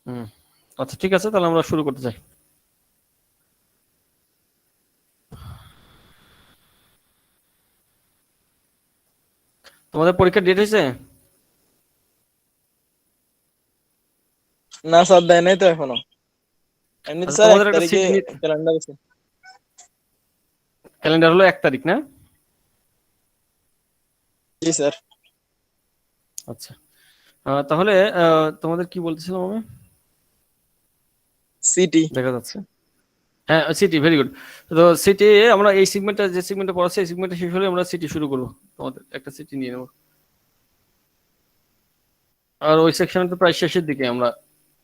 হুম, আচ্ছা ঠিক আছে, তাহলে আমরা শুরু করতে চাই। তোমাদের পরীক্ষার ডেট হয়েছে? না স্যার, দেয় নাই তো এখনো। এমনিতে আচ্ছা, স্যার এক তোমাদের একটা তারিখে সিট ক্যালেন্ডার আছে। ক্যালেন্ডার হলো 1 তারিখ না? জি স্যার। আচ্ছা, তাহলে তোমাদের কি বলতেছিলাম আমি? সিটি। দেখা যাচ্ছে, হ্যাঁ সিটি, ভেরি গুড। তো সিটি আমরা এই সিগমেন্টটা, যে সিগমেন্টে পড়াচ্ছি এই সিগমেন্টে শেষ হলে আমরা সিটি শুরু করবো। তোমাদের একটা সিটি নিয়ে নেবো। আর ওই সেকশনে তো প্রায় শেষের দিকে আমরা,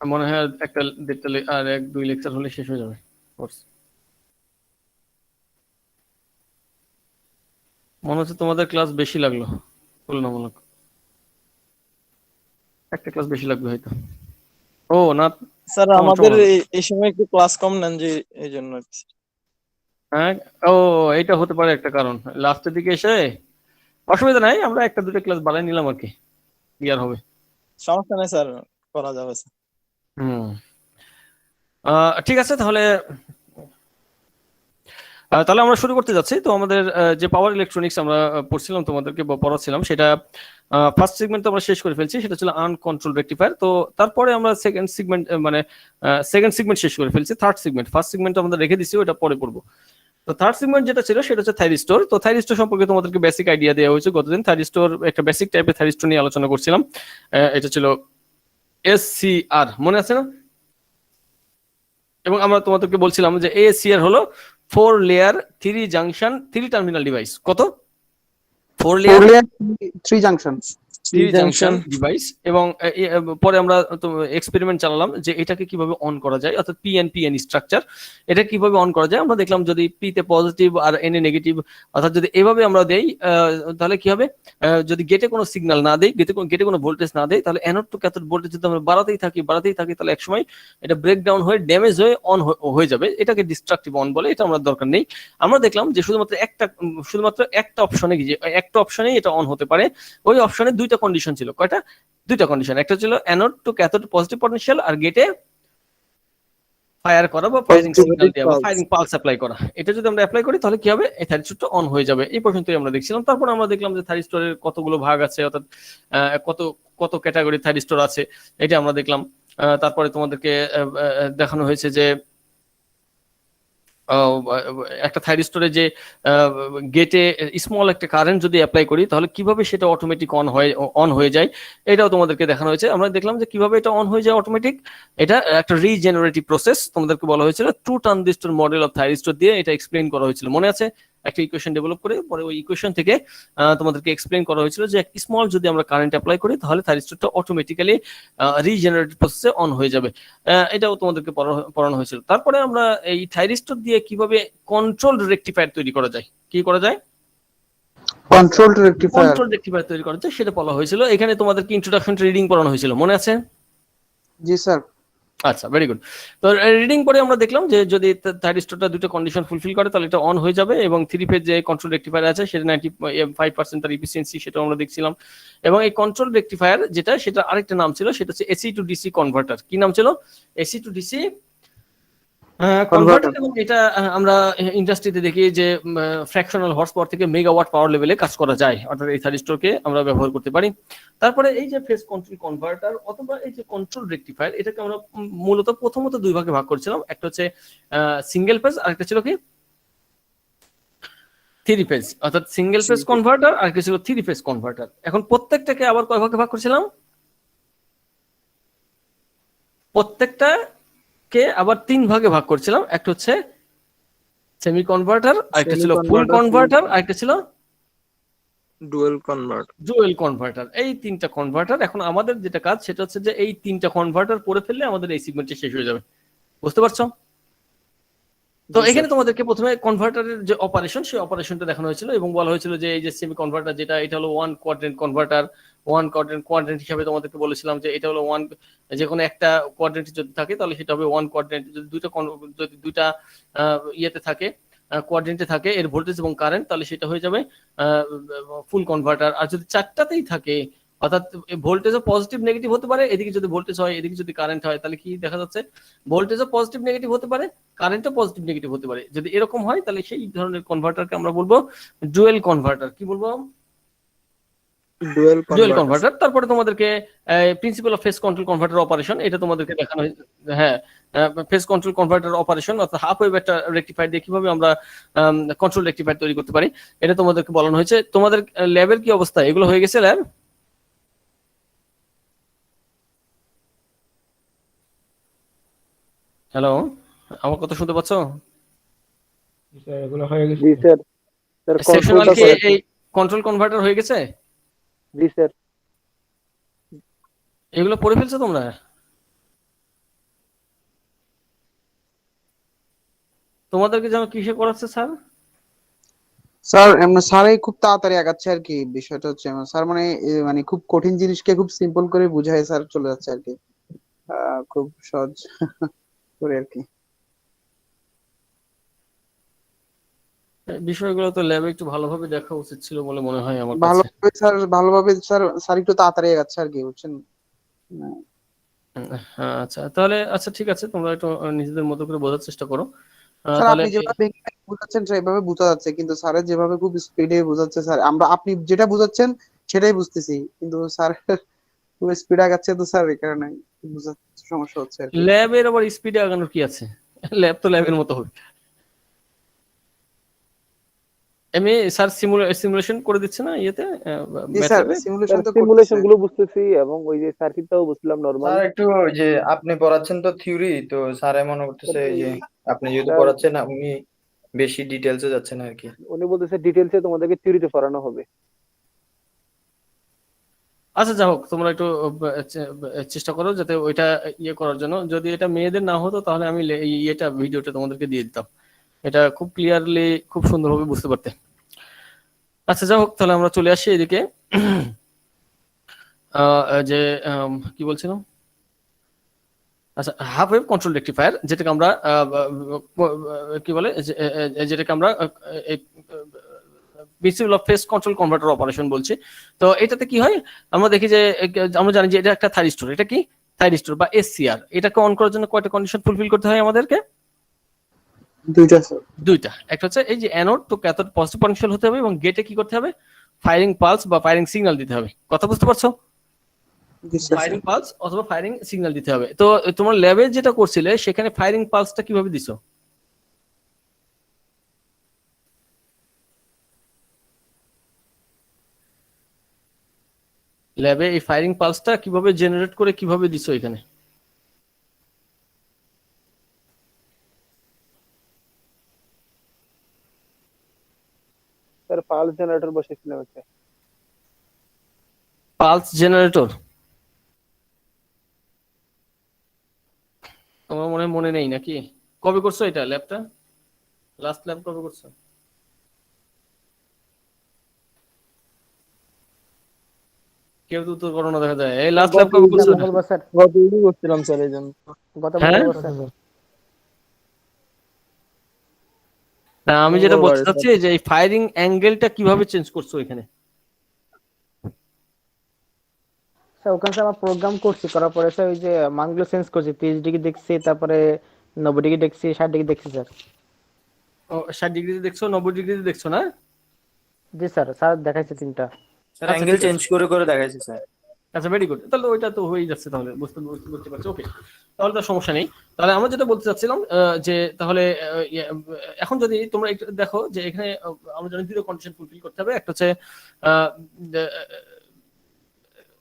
মনে হয় আর একটা দেড়টা আর 1-2 লেকচার হলে শেষ হয়ে যাবে কোর্স। মনে হচ্ছে তোমাদের ক্লাস বেশি লাগলো তুলনামূলক, একটা ক্লাস বেশি লাগবে হয়তো। ও না, স্যার কমন আমাদের সমান হবে। এই সময় একটু ক্লাস কম নেন, যে এই জন্য আর কি। হ্যাঁ, ও এটা হতে পারে একটা কারণ, লাস্টের দিকে এসে। অসুবিধা নাই, আমরা একটা দুটো ক্লাস বাড়াই নিলাম আর কি, ক্লিয়ার হবে। সমস্যা নেই স্যার, করা যাবে স্যার। হুম, ঠিক আছে তাহলে। তাহলে আমরা শুরু করতে যাচ্ছি। তো আমাদের যে পাওয়ার ইলেকট্রনিক্স আমরা পড়ছিলাম, তোমাদেরকে পড়াচ্ছিলাম, সেটা ফার্স্ট সেগমেন্ট আমরা শেষ করে ফেলছি, সেটা ছিল আনকন্ট্রোল রেকটিফায়ার। তো তারপরে আমরা সেকেন্ড সেগমেন্ট, মানে সেকেন্ড সেগমেন্ট শেষ করে ফেলছি। থার্ড সেগমেন্ট, ফার্স্ট সেগমেন্ট আমরা রেখে দিছি, ওটা পরে পড়বো। তো থার্ড সেগমেন্ট যেটা ছিল সেটা হচ্ছে থাইরিস্টোর। তো থাইরিস্টোর সম্পর্কে তোমাদেরকে বেসিক আইডিয়া দেওয়া হয়েছে গতদিন। থাইরিস্টোর একটা বেসিক টাইপের থাইরিস্টোর নিয়ে আলোচনা করছিলাম। এটা ছিল এসসিআর, মনে আছে না? এবং আমরা তোমাদেরকে বলছিলাম যে এসসিআর হলো 4 লেয়ার 3 জাংশন 3 টার্মিনাল ডিভাইস। কত? 4 layer 3 junction. 3 junction junction. Device. এবং পরে আমরা এক্সপেরিমেন্ট চালালাম যে এটাকে কিভাবে অন করা যায়, অর্থাৎ পিএন স্ট্রাকচার, এটা কিভাবে অন করা যায়। আমরা দেখলাম যদি পি তে পজিটিভ আর এন এ নেগেটিভ, অর্থাৎ যদি এভাবে আমরা দেই, তাহলে কি হবে? যদি গেটে কোনো সিগন্যাল না দেই, গেটে কোনো ভোল্টেজ না দেই, তাহলে অ্যানোড টু ক্যাথোড ভোল্টেজ যদি আমরা বাড়াতেই থাকি, তাহলে একসময় এটা ব্রেকডাউন হয়ে ড্যামেজ হয়ে অন হয়ে যাবে। এটাকে ডিস্ট্রাকটিভ অন বলে, এটা আমরা দরকার নেই। আমরা দেখলাম যে শুধুমাত্র একটা অপশনে, যে একটা অপশনেই এটা অন হতে পারে। ওই অপশনে 2টা কন্ডিশন ছিল। কয়টা? 2টা কন্ডিশন। একটা ছিল anode to cathode positive potential, আর গেটে ফায়ার করা বা ফায়ারিং সিগন্যাল দেওয়া বা ফায়ারিং পালস অ্যাপ্লাই করা। এটা যদি আমরা অ্যাপ্লাই করি তাহলে কি হবে? এই থাইরিস্টরটা অন হয়ে যাবে। এই পর্যন্তই আমরা দেখছিলাম। তারপর আমরা দেখলাম যে থাইরিস্টরের কতগুলো ভাগ আছে, অর্থাৎ কত কত ক্যাটাগরি থাইরিস্টর আছে, এটা আমরা দেখলাম। তারপরে তোমাদেরকে দেখানো হয়েছে যে একটা থাইরিস্টরে যে গেটে স্মল একটা কারেন্ট যদি অ্যাপ্লাই করি তাহলে কিভাবে সেটা অটোমেটিক অন হয়ে যায়, এটাও তোমাদেরকে দেখানো হয়েছে। আমরা দেখলাম যে কিভাবে এটা অন হয়ে যায় অটোমেটিক। এটা একটা রিজেনারেটিভ প্রসেস। তোমাদেরকে বলা হয়েছিল 2 ট্রানজিস্টর মডেল অফ থাইরিস্টর দিয়ে এটা এক্সপ্লেইন করা হয়েছিল, মনে আছে? একটা ইকুয়েশন ডেভেলপ করে পরে ওই ইকুয়েশন থেকে তোমাদেরকে এক্সপ্লেইন করা হয়েছিল যে স্মল যদি আমরা কারেন্ট অ্যাপ্লাই করি তাহলে থাইরিস্টরটা অটোমেটিক্যালি রিজেনারেটিভ প্রসেসে অন হয়ে যাবে। এটাও তোমাদেরকে পড়ানো হয়েছিল। তারপরে আমরা এই থাইরিস্টর দিয়ে কিভাবে কন্ট্রোল রেকটিফায়ার তৈরি করা যায়, কি করা যায়, কন্ট্রোল রেকটিফায়ার। কন্ট্রোল রেকটিফায়ার তৈরি করা যায়, সেটা বলা হয়েছিল। এখানে তোমাদেরকে ইন্ট্রোডাকশন রিডিং পড়ানো হয়েছিল, মনে আছে? জি স্যার। আচ্ছা, ভেরি গুড। তো রিডিং পরে আমরা দেখলাম যে যদি থাইরিস্টরটা 2টা কন্ডিশন ফুলফিল করে তাহলে এটা অন হয়ে যাবে, এবং 3 ফেজ যে কন্ট্রোল রেকটিফায়ার আছে সেটা 95% তার ইফিসিয়েন্সি, সেটাও আমরা দেখছিলাম। এবং এই কন্ট্রোল রেকটিফায়ার যেটা, সেটা আরেকটা নাম ছিল, সেটা হচ্ছে এসি টু ডিসি কনভার্টার। কি নাম ছিল? AC two DC converter. Converter. এবং এটা আমরা ইন্ডাস্ট্রিতে দেখি যে ফ্র্যাকশনাল হর্স পাওয়ার থেকে মেগাওয়াট পাওয়ার লেভেলে কাজ করা যায়, অর্থাৎ এই থাইরিস্টরকে আমরা ব্যবহার করতে পারি। তারপরে এই যে ফেজ কন্ট্রোল কনভার্টার অথবা এই যে কন্ট্রোল রেকটিফায়ার, এটাকে আমরা মূলত প্রথমত 2 ভাগে ভাগ করছিলাম। একটা হচ্ছে সিঙ্গেল ফেজ, আরেকটা ছিল কি 3 ফেজ, অর্থাৎ সিঙ্গেল ফেজ কনভার্টার, আরেকটা ছিল 3 ফেজ কনভার্টার। এখন প্রত্যেকটাকে আবার কয় ভাগে ভাগ করছিলাম? প্রত্যেকটাকে আবার 3 ভাগে ভাগ করছিলাম। একটা হচ্ছে সেমি কনভার্টার, আরেকটা ছিল ফুল কনভার্টার, আরেকটা ছিল ডুয়েল কনভার্ট। Dual converter. এই 3টা কনভার্টার। এখন আমাদের যেটা কাজ সেটা হচ্ছে যে এই 3টা কনভার্টার পড়ে ফেললে আমাদের এই সিগমেন্টটা শেষ হয়ে যাবে। বুঝতে পারছো? তো এখানে তোমাদেরকে প্রথমে কনভার্টারের যে অপারেশন, সেই অপারেশনটা দেখানো হয়েছিল এবং বলা হয়েছিল যে এই যে সেমি কনভার্টার যেটা, এটা হলো 1 কোয়াড্রেন্ট কনভার্টার। 1 কোয়াড্রেন্ট হিসাবে তোমাদেরকে বলেছিলাম যে এটা হলো যে কোনো একটা কোয়াড্রেন্ট যদি থাকে তাহলে সেটা হবে 1 কোয়াড্রেন্ট। যদি দুইটা ইয়েতে থাকে, কোয়াড্রেন্টে থাকে এর ভোল্টেজ এবং কারেন্ট, তাহলে সেটা হয়ে যাবে ফুল কনভার্টার। আর যদি 4টাতেই থাকে অর্থাৎ ভোল্টেজও পজিটিভ নেগেটিভ হতে পারে, এদিকে যদি ভোল্টেজ হয় এদিকে যদি কারেন্ট হয় তাহলে কি দেখা যাচ্ছে ভোল্টেজও পজিটিভ নেগেটিভ হতে পারে, কারেন্টও পজিটিভ নেগেটিভ হতে পারে। যদি এরকম হয় তাহলে সেই ধরনের কনভার্টারকে আমরা বলবো ডুয়েল কনভার্টার। কি বলবো? Dual dual converter. কনভার্টার। তারপরে তোমাদেরকে principal of phase control converter operation, এটা তোমাদেরকে দেখানো হয়েছে। হ্যাঁ, ফেজ কন্ট্রোল কনভার্টার অপারেশন অর্থাৎ হাফ ওয়েভ একটা রেকটিফায়ার দিয়ে কিভাবে আমরা কন্ট্রোল রেকটিফায়ার তৈরি করতে পারি এটা তোমাদেরকে বলানো হয়েছে। তোমাদের ল্যাবের কি অবস্থা? এগুলো হয়ে গেছে ল্যাব? হ্যালো, আমার কথা শুনতে পাচ্ছ? স্যার এগুলো হয়ে গেছে। জি স্যার। স্যার সেকশনাল কন্ট্রোলটা কি এই কন্ট্রোল কনভার্টার হয়ে গেছে? জি স্যার। এগুলো পড়ে ফেলছো তোমরা? তোমাদেরকে যেন কিসে করাচ্ছে স্যার? স্যার এমনি স্যারই খুব তাড়াতাড়ি আগাচ্ছে আর কি, বিষয়টা হচ্ছে স্যার মানে মানে খুব কঠিন জিনিসকে খুব সিম্পল করে বুঝায় স্যার চলে যাচ্ছে আর কি, খুব সহজ করে আর কি। বিষয়গুলো তো ল্যাবে একটু ভালোভাবে দেখা উচিত ছিল বলে মনে হয় আমার কাছে। ভালোভাবে স্যার, ভালোভাবে স্যার, স্যার একটু তাড়াতাড়ি আগাচ্ছে আর কি, বুঝছেন? হ্যাঁ, আচ্ছা তাহলে আচ্ছা ঠিক আছে, তোমরা একটু নিজেদের মতো করে বোঝার চেষ্টা করো। স্যার তাহলে আপনি যেভাবে বোঝাচ্ছেন স্যার এভাবে বোঝা যাচ্ছে, কিন্তু স্যারের যেভাবে খুব স্পিডে বোঝাচ্ছে স্যার, আপনি যেটা বোঝাচ্ছেন সেটাই বুঝতেছি, কিন্তু স্যার খুব স্পিড আগাচ্ছে তো স্যার, এই কারণে বোঝাতে সমস্যা হচ্ছে আর কি। ল্যাবের আবার স্পিডে আগানোর কি আছে? ল্যাব তো ল্যাবের মতো হবে। এমনি স্যার সিমুলেশন করে দিচ্ছে না ইয়েতে জি স্যার, ম্যাথল্যাবে? সিমুলেশন তো সিমুলেশন করতেছে। গুলো বুঝতেছি এবং ওই যে সার্কিটটাও বুঝলাম নরমাল। স্যার একটু ওই যে আপনি পড়াচ্ছেন তো থিওরি, তো স্যারে মনে করতেছে এই যে আপনি যেহেতু স্যার পড়াচ্ছেন না, উনি বেশি ডিটেলসে যাচ্ছেন আর কি। উনি বলতেছে ডিটেলসে তোমাদেরকে থিওরিতে পড়ানো হবে। আচ্ছা যা হোক, তোমরা একটু চেষ্টা করো যাতে ওইটা ইয়ে করার জন্য। যদি এটা মেয়েদের না হতো তাহলে আমি ইয়েটা ভিডিওটা তোমাদেরকে দিয়ে দিতাম, এটা খুব ক্লিয়ারলি খুব সুন্দরভাবে বুঝতে পারতে। আচ্ছা যা হোক, তাহলে আমরা চলে আসি এদিকে। যে কি বলছিলাম, আচ্ছা হাফ ওয়েভ কন্ট্রোল রেকটিফায়ার যেটাকে আমরা কি বলে যেটাকে আমরা principal of phase control converter operation বলছি। তো এটাতে কি হয় আমরা দেখি যে আমরা জানি যে এটা একটা থাইরিস্টর। এটা কি থাইরিস্টর বা এসসিআর? এটাকে অন করার জন্য কয়টা কন্ডিশন ফুলফিল করতে হয় আমাদেরকে? দুইটা স্যার। দুইটা। একটা হচ্ছে এই যে anode to cathode positive potential হতে হবে এবং গেটে কি করতে হবে ফায়ারিং পালস বা ফায়ারিং সিগন্যাল দিতে হবে। কথা বুঝতে পারছো? জি স্যার। ফায়ারিং পালস অথবা ফায়ারিং সিগন্যাল দিতে হবে। তো তোমার ল্যাবে যেটা করছিলে সেখানে ফায়ারিং পালসটা কিভাবে দিছো? ল্যাবে এই ফায়ারিং পালসটা কিভাবে জেনারেট করে কিভাবে দিছো এখানে? স্যার পালস জেনারেটর বসেছিলাম একটা। পালস জেনারেটর তোমার মনে নেই নাকি? কবে করছো এটা ল্যাবটা? লাস্ট ল্যাব কবে করছো? কেউ তো উত্তর করো না দেখা যায়। এই লাস্ট ল্যাব কবে করছো এটা? মঙ্গলবার স্যার। গত ঈদে করছিলাম স্যার এই জন্য। গত হ্যাঁ? মঙ্গলবার স্যার। না, আমি যেটা বলতে মঙ্গলবারে চাচ্ছি যে এই ফায়ারিং অ্যাঙ্গেলটা কিভাবে চেঞ্জ করছো এখানে? স্যার ওখানে স্যার আমার প্রোগ্রাম করছি, করার পরে স্যার ওই যে মানগুলো চেঞ্জ করছি, 30 ডিগ্রি দেখছি, তারপরে 90 ডিগ্রি দেখছি, 60 ডিগ্রি দেখছি স্যার। ও 60 ডিগ্রিতে দেখছো, 90 ডিগ্রিতে দেখছো না? জি স্যার, স্যার দেখাইছে তিনটা। স্যার আচ্ছা, অ্যাঙ্গেল ঠিক আছে। চেঞ্জ করে করে দেখাইছে স্যার। আচ্ছা ভেরি গুড, তাহলে ওইটা তো হয়েই যাচ্ছে, তাহলে বুঝতে পারছি। ওকে, তাহলে তো সমস্যা নেই। তাহলে আমরা যেটা বলতে চাচ্ছিলাম যে তাহলে এখন যদি তোমরা একটু দেখো যে এখানে আমরা জানি দুটো কন্ডিশন ফুলফিল করতে হবে। একটা হচ্ছে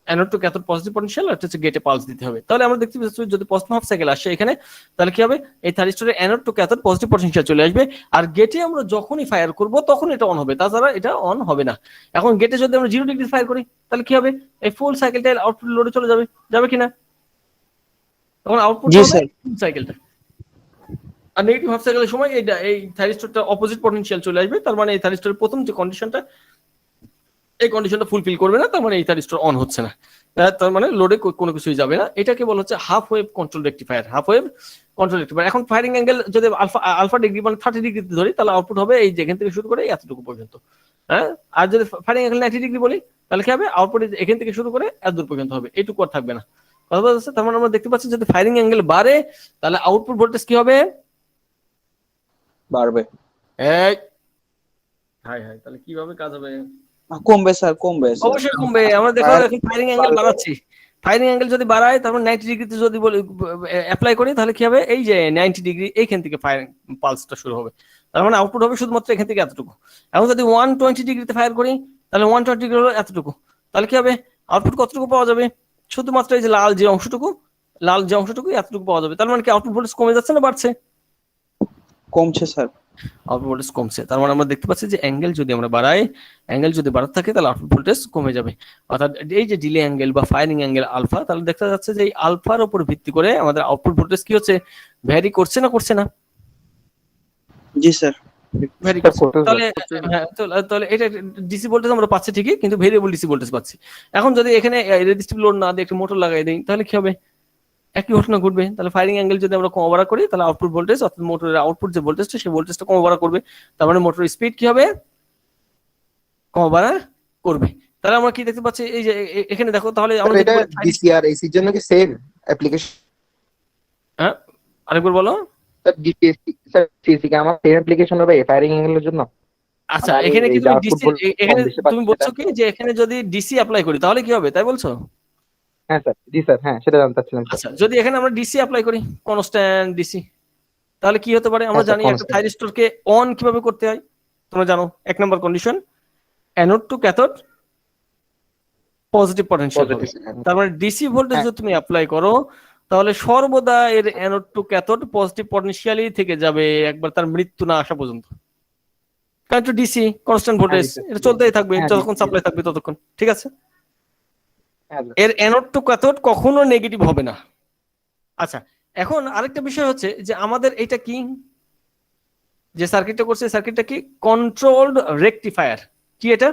anode to cathode positive potential, আর হচ্ছে গেটে পালস দিতে হবে। তাহলে আমরা দেখতে পাচ্ছি যদি প্রথম হাফ সাইকেল আসে এখানে তাহলে কি হবে, এই থাইরিস্টরের anode to cathode positive potential চলে আসবে, আর গেটে আমরা যখনই ফায়ার করব তখন এটা অন হবে, তাছাড়া এটা অন হবে না। এখন গেটে যদি আমরা 0 ডিগ্রি ফায়ার করি তাহলে কি হবে, এই ফুল সাইকেলটা আউটপুট লোডে চলে যাবে কিনা? তখন আউটপুট জি হবে স্যার। ফুল সাইকেলটা। আর নেগেটিভ হাফ সাইকেলের সময় এই থাইরিস্টরটা অপোজিট পটেনশিয়াল চলে আসবে, তার মানে এই থাইরিস্টরের প্রথম যে কন্ডিশনটা এই কন্ডিশনটা ফুলফিল করবে না, তার মানে এই থাইরিস্টর অন হচ্ছে না, তার মানে লোডে কোনো কিছুই যাবে না। এটাকে বলা হচ্ছে half wave control rectifier. Half wave control rectifier. এখন ফায়ারিং অ্যাঙ্গেল যদি আলফা ডিগ্রি মানে 30 ডিগ্রিতে ধরি তাহলে আউটপুট হবে এই যেখান থেকে শুরু করে এতটুকু পর্যন্ত। হ্যাঁ, আর যদি ফায়ারিং অ্যাঙ্গেল 90 ডিগ্রি বলি তাহলে কি হবে, আউটপুট এখান থেকে শুরু করে এত দূর পর্যন্ত হবে, এইটুকু আর থাকবে না। কথা বোঝা যাচ্ছে? তার মানে আমরা দেখতে পাচ্ছি যদি ফায়ারিং অ্যাঙ্গেল বাড়ে তাহলে আউটপুট ভোল্টেজ কি হবে? বাড়বে। এই হাই হাই, তাহলে কিভাবে কাজ হবে? কমবে স্যার, কমবে স্যার। অবশ্যই কমবে। আমরা দেখো এখন ফায়ারিং অ্যাঙ্গেল বাড়াচ্ছি, ফায়ারিং অ্যাঙ্গেল যদি বাড়ায় তারপর 90 ডিগ্রিতে যদি বলি অ্যাপ্লাই করি তাহলে কি হবে, এই যে 90 ডিগ্রি এইখান থেকে ফায়ারিং পালসটা শুরু হবে, তার মানে আউটপুট হবে শুধুমাত্র এখান থেকে এতটুকু। এখন যদি 120 ডিগ্রিতে ফায়ার করি তাহলে 120 ডিগ্রি হলো এতটুকু, তাহলে কি হবে, আউটপুট কতটুকু পাওয়া যাবে? শুধুমাত্র এই যে লাল যে অংশটুকু, লাল যে অংশটুকু এতটুকু পাওয়া যাবে। তার মানে কি আউটপুট ভোল্টেজ কমে যাচ্ছে না বাড়ছে? কমছে স্যার। আউটপুট ভোল্টেজ কমছে। তার মানে আমরা দেখতে পাচ্ছি যে অ্যাঙ্গেল যদি আমরা বাড়াই, অ্যাঙ্গেল যদি বাড়াতে থাকে তাহলে আউটপুট ভোল্টেজ কমে যাবে। অর্থাৎ এই যে ডিলে অ্যাঙ্গেল বা ফায়ারিং অ্যাঙ্গেল আলফা, তাহলে দেখা যাচ্ছে যে এই আলফার উপর ভিত্তি করে আমাদের আউটপুট ভোল্টেজ কি হচ্ছে, ভ্যারি করছে না করছে না? জি স্যার। ভ্যারি করছে। তাহলে হ্যাঁ, তাহলে এটা ডিসি ভোল্টেজ আমরা পাচ্ছি ঠিকই, কিন্তু ভেরিয়েবল ডিসি ভোল্টেজ পাচ্ছি। এখন যদি এখানে রেজিস্টিভ লোড না দিয়ে একটা মোটর লাগাই দিই তাহলে কি হবে, একই ঘটনা ঘটবে। তাহলে ফায়ারিং অ্যাঙ্গেল যদি আমরা কম বাড়া করি তাহলে আউটপুট ভোল্টেজ অর্থাৎ মোটরের আউটপুট যে ভোল্টেজটা সেই ভোল্টেজটা কম বাড়া করবে, তার মানে মোটরের স্পিড কি হবে, কম বাড়া করবে। তাহলে আমরা কি দেখতে পাচ্ছি, এই যে এখানে দেখো, তাহলে আমরা এটা ডিসি আর এসি এর জন্য কি সেম অ্যাপ্লিকেশন? হ্যাঁ, আরেকবার বলো। স্যার ডিসি স্যার সিসি কি আমার সেম অ্যাপ্লিকেশন হবে ফায়ারিং অ্যাঙ্গেলের জন্য? আচ্ছা, আর এখানে কি এই যে তুমি output ডিসি, voltage এখানে কম বেশি তুমি পাচ্ছি বলছো কি যে এখানে যদি ডিসি অ্যাপ্লাই করি তাহলে কি হবে, তাই বলছো? হ্যাঁ স্যার, জি স্যার, হ্যাঁ সেটা জানতে চাচ্ছিলাম স্যার। আচ্ছা, যদি এখানে আমরা ডিসি অ্যাপ্লাই করি, কনস্ট্যান্ট ডিসি, তাহলে কি হতে পারে? আমরা হ্যাঁ স্যার, জানি একটা constant। থাইরিস্টরকে অন কিভাবে করতে হয়, তোমরা জানো। এক নম্বর condition, anode to cathode positive potential হবে। তার মানে ডিসি ভোল্টেজ হ্যাঁ। যদি তুমি অ্যাপ্লাই করো তাহলে সর্বদা এর অ্যানোড টু ক্যাথোড পজিটিভ পটেনশিয়ালই থেকে যাবে একবার তার মৃত্যু না আসা পর্যন্ত। কারণ তো ডিসি কনস্ট্যান্ট ভোল্টেজ, হ্যাঁ, এটা চলতেই থাকবে হ্যাঁ, যতক্ষণ DC সাপ্লাই থাকবে ততক্ষণ, ঠিক আছে? হ্যাঁ স্যার। এর অ্যানোড টু ক্যাথোড কখনো নেগেটিভ হবে না। আচ্ছা, এখন আরেকটা বিষয় হচ্ছে যে আমাদের এটা কি, যে সার্কিটটা করছে সার্কিটটা কি, কন্ট্রোলড রেকটিফায়ার। কি এটা?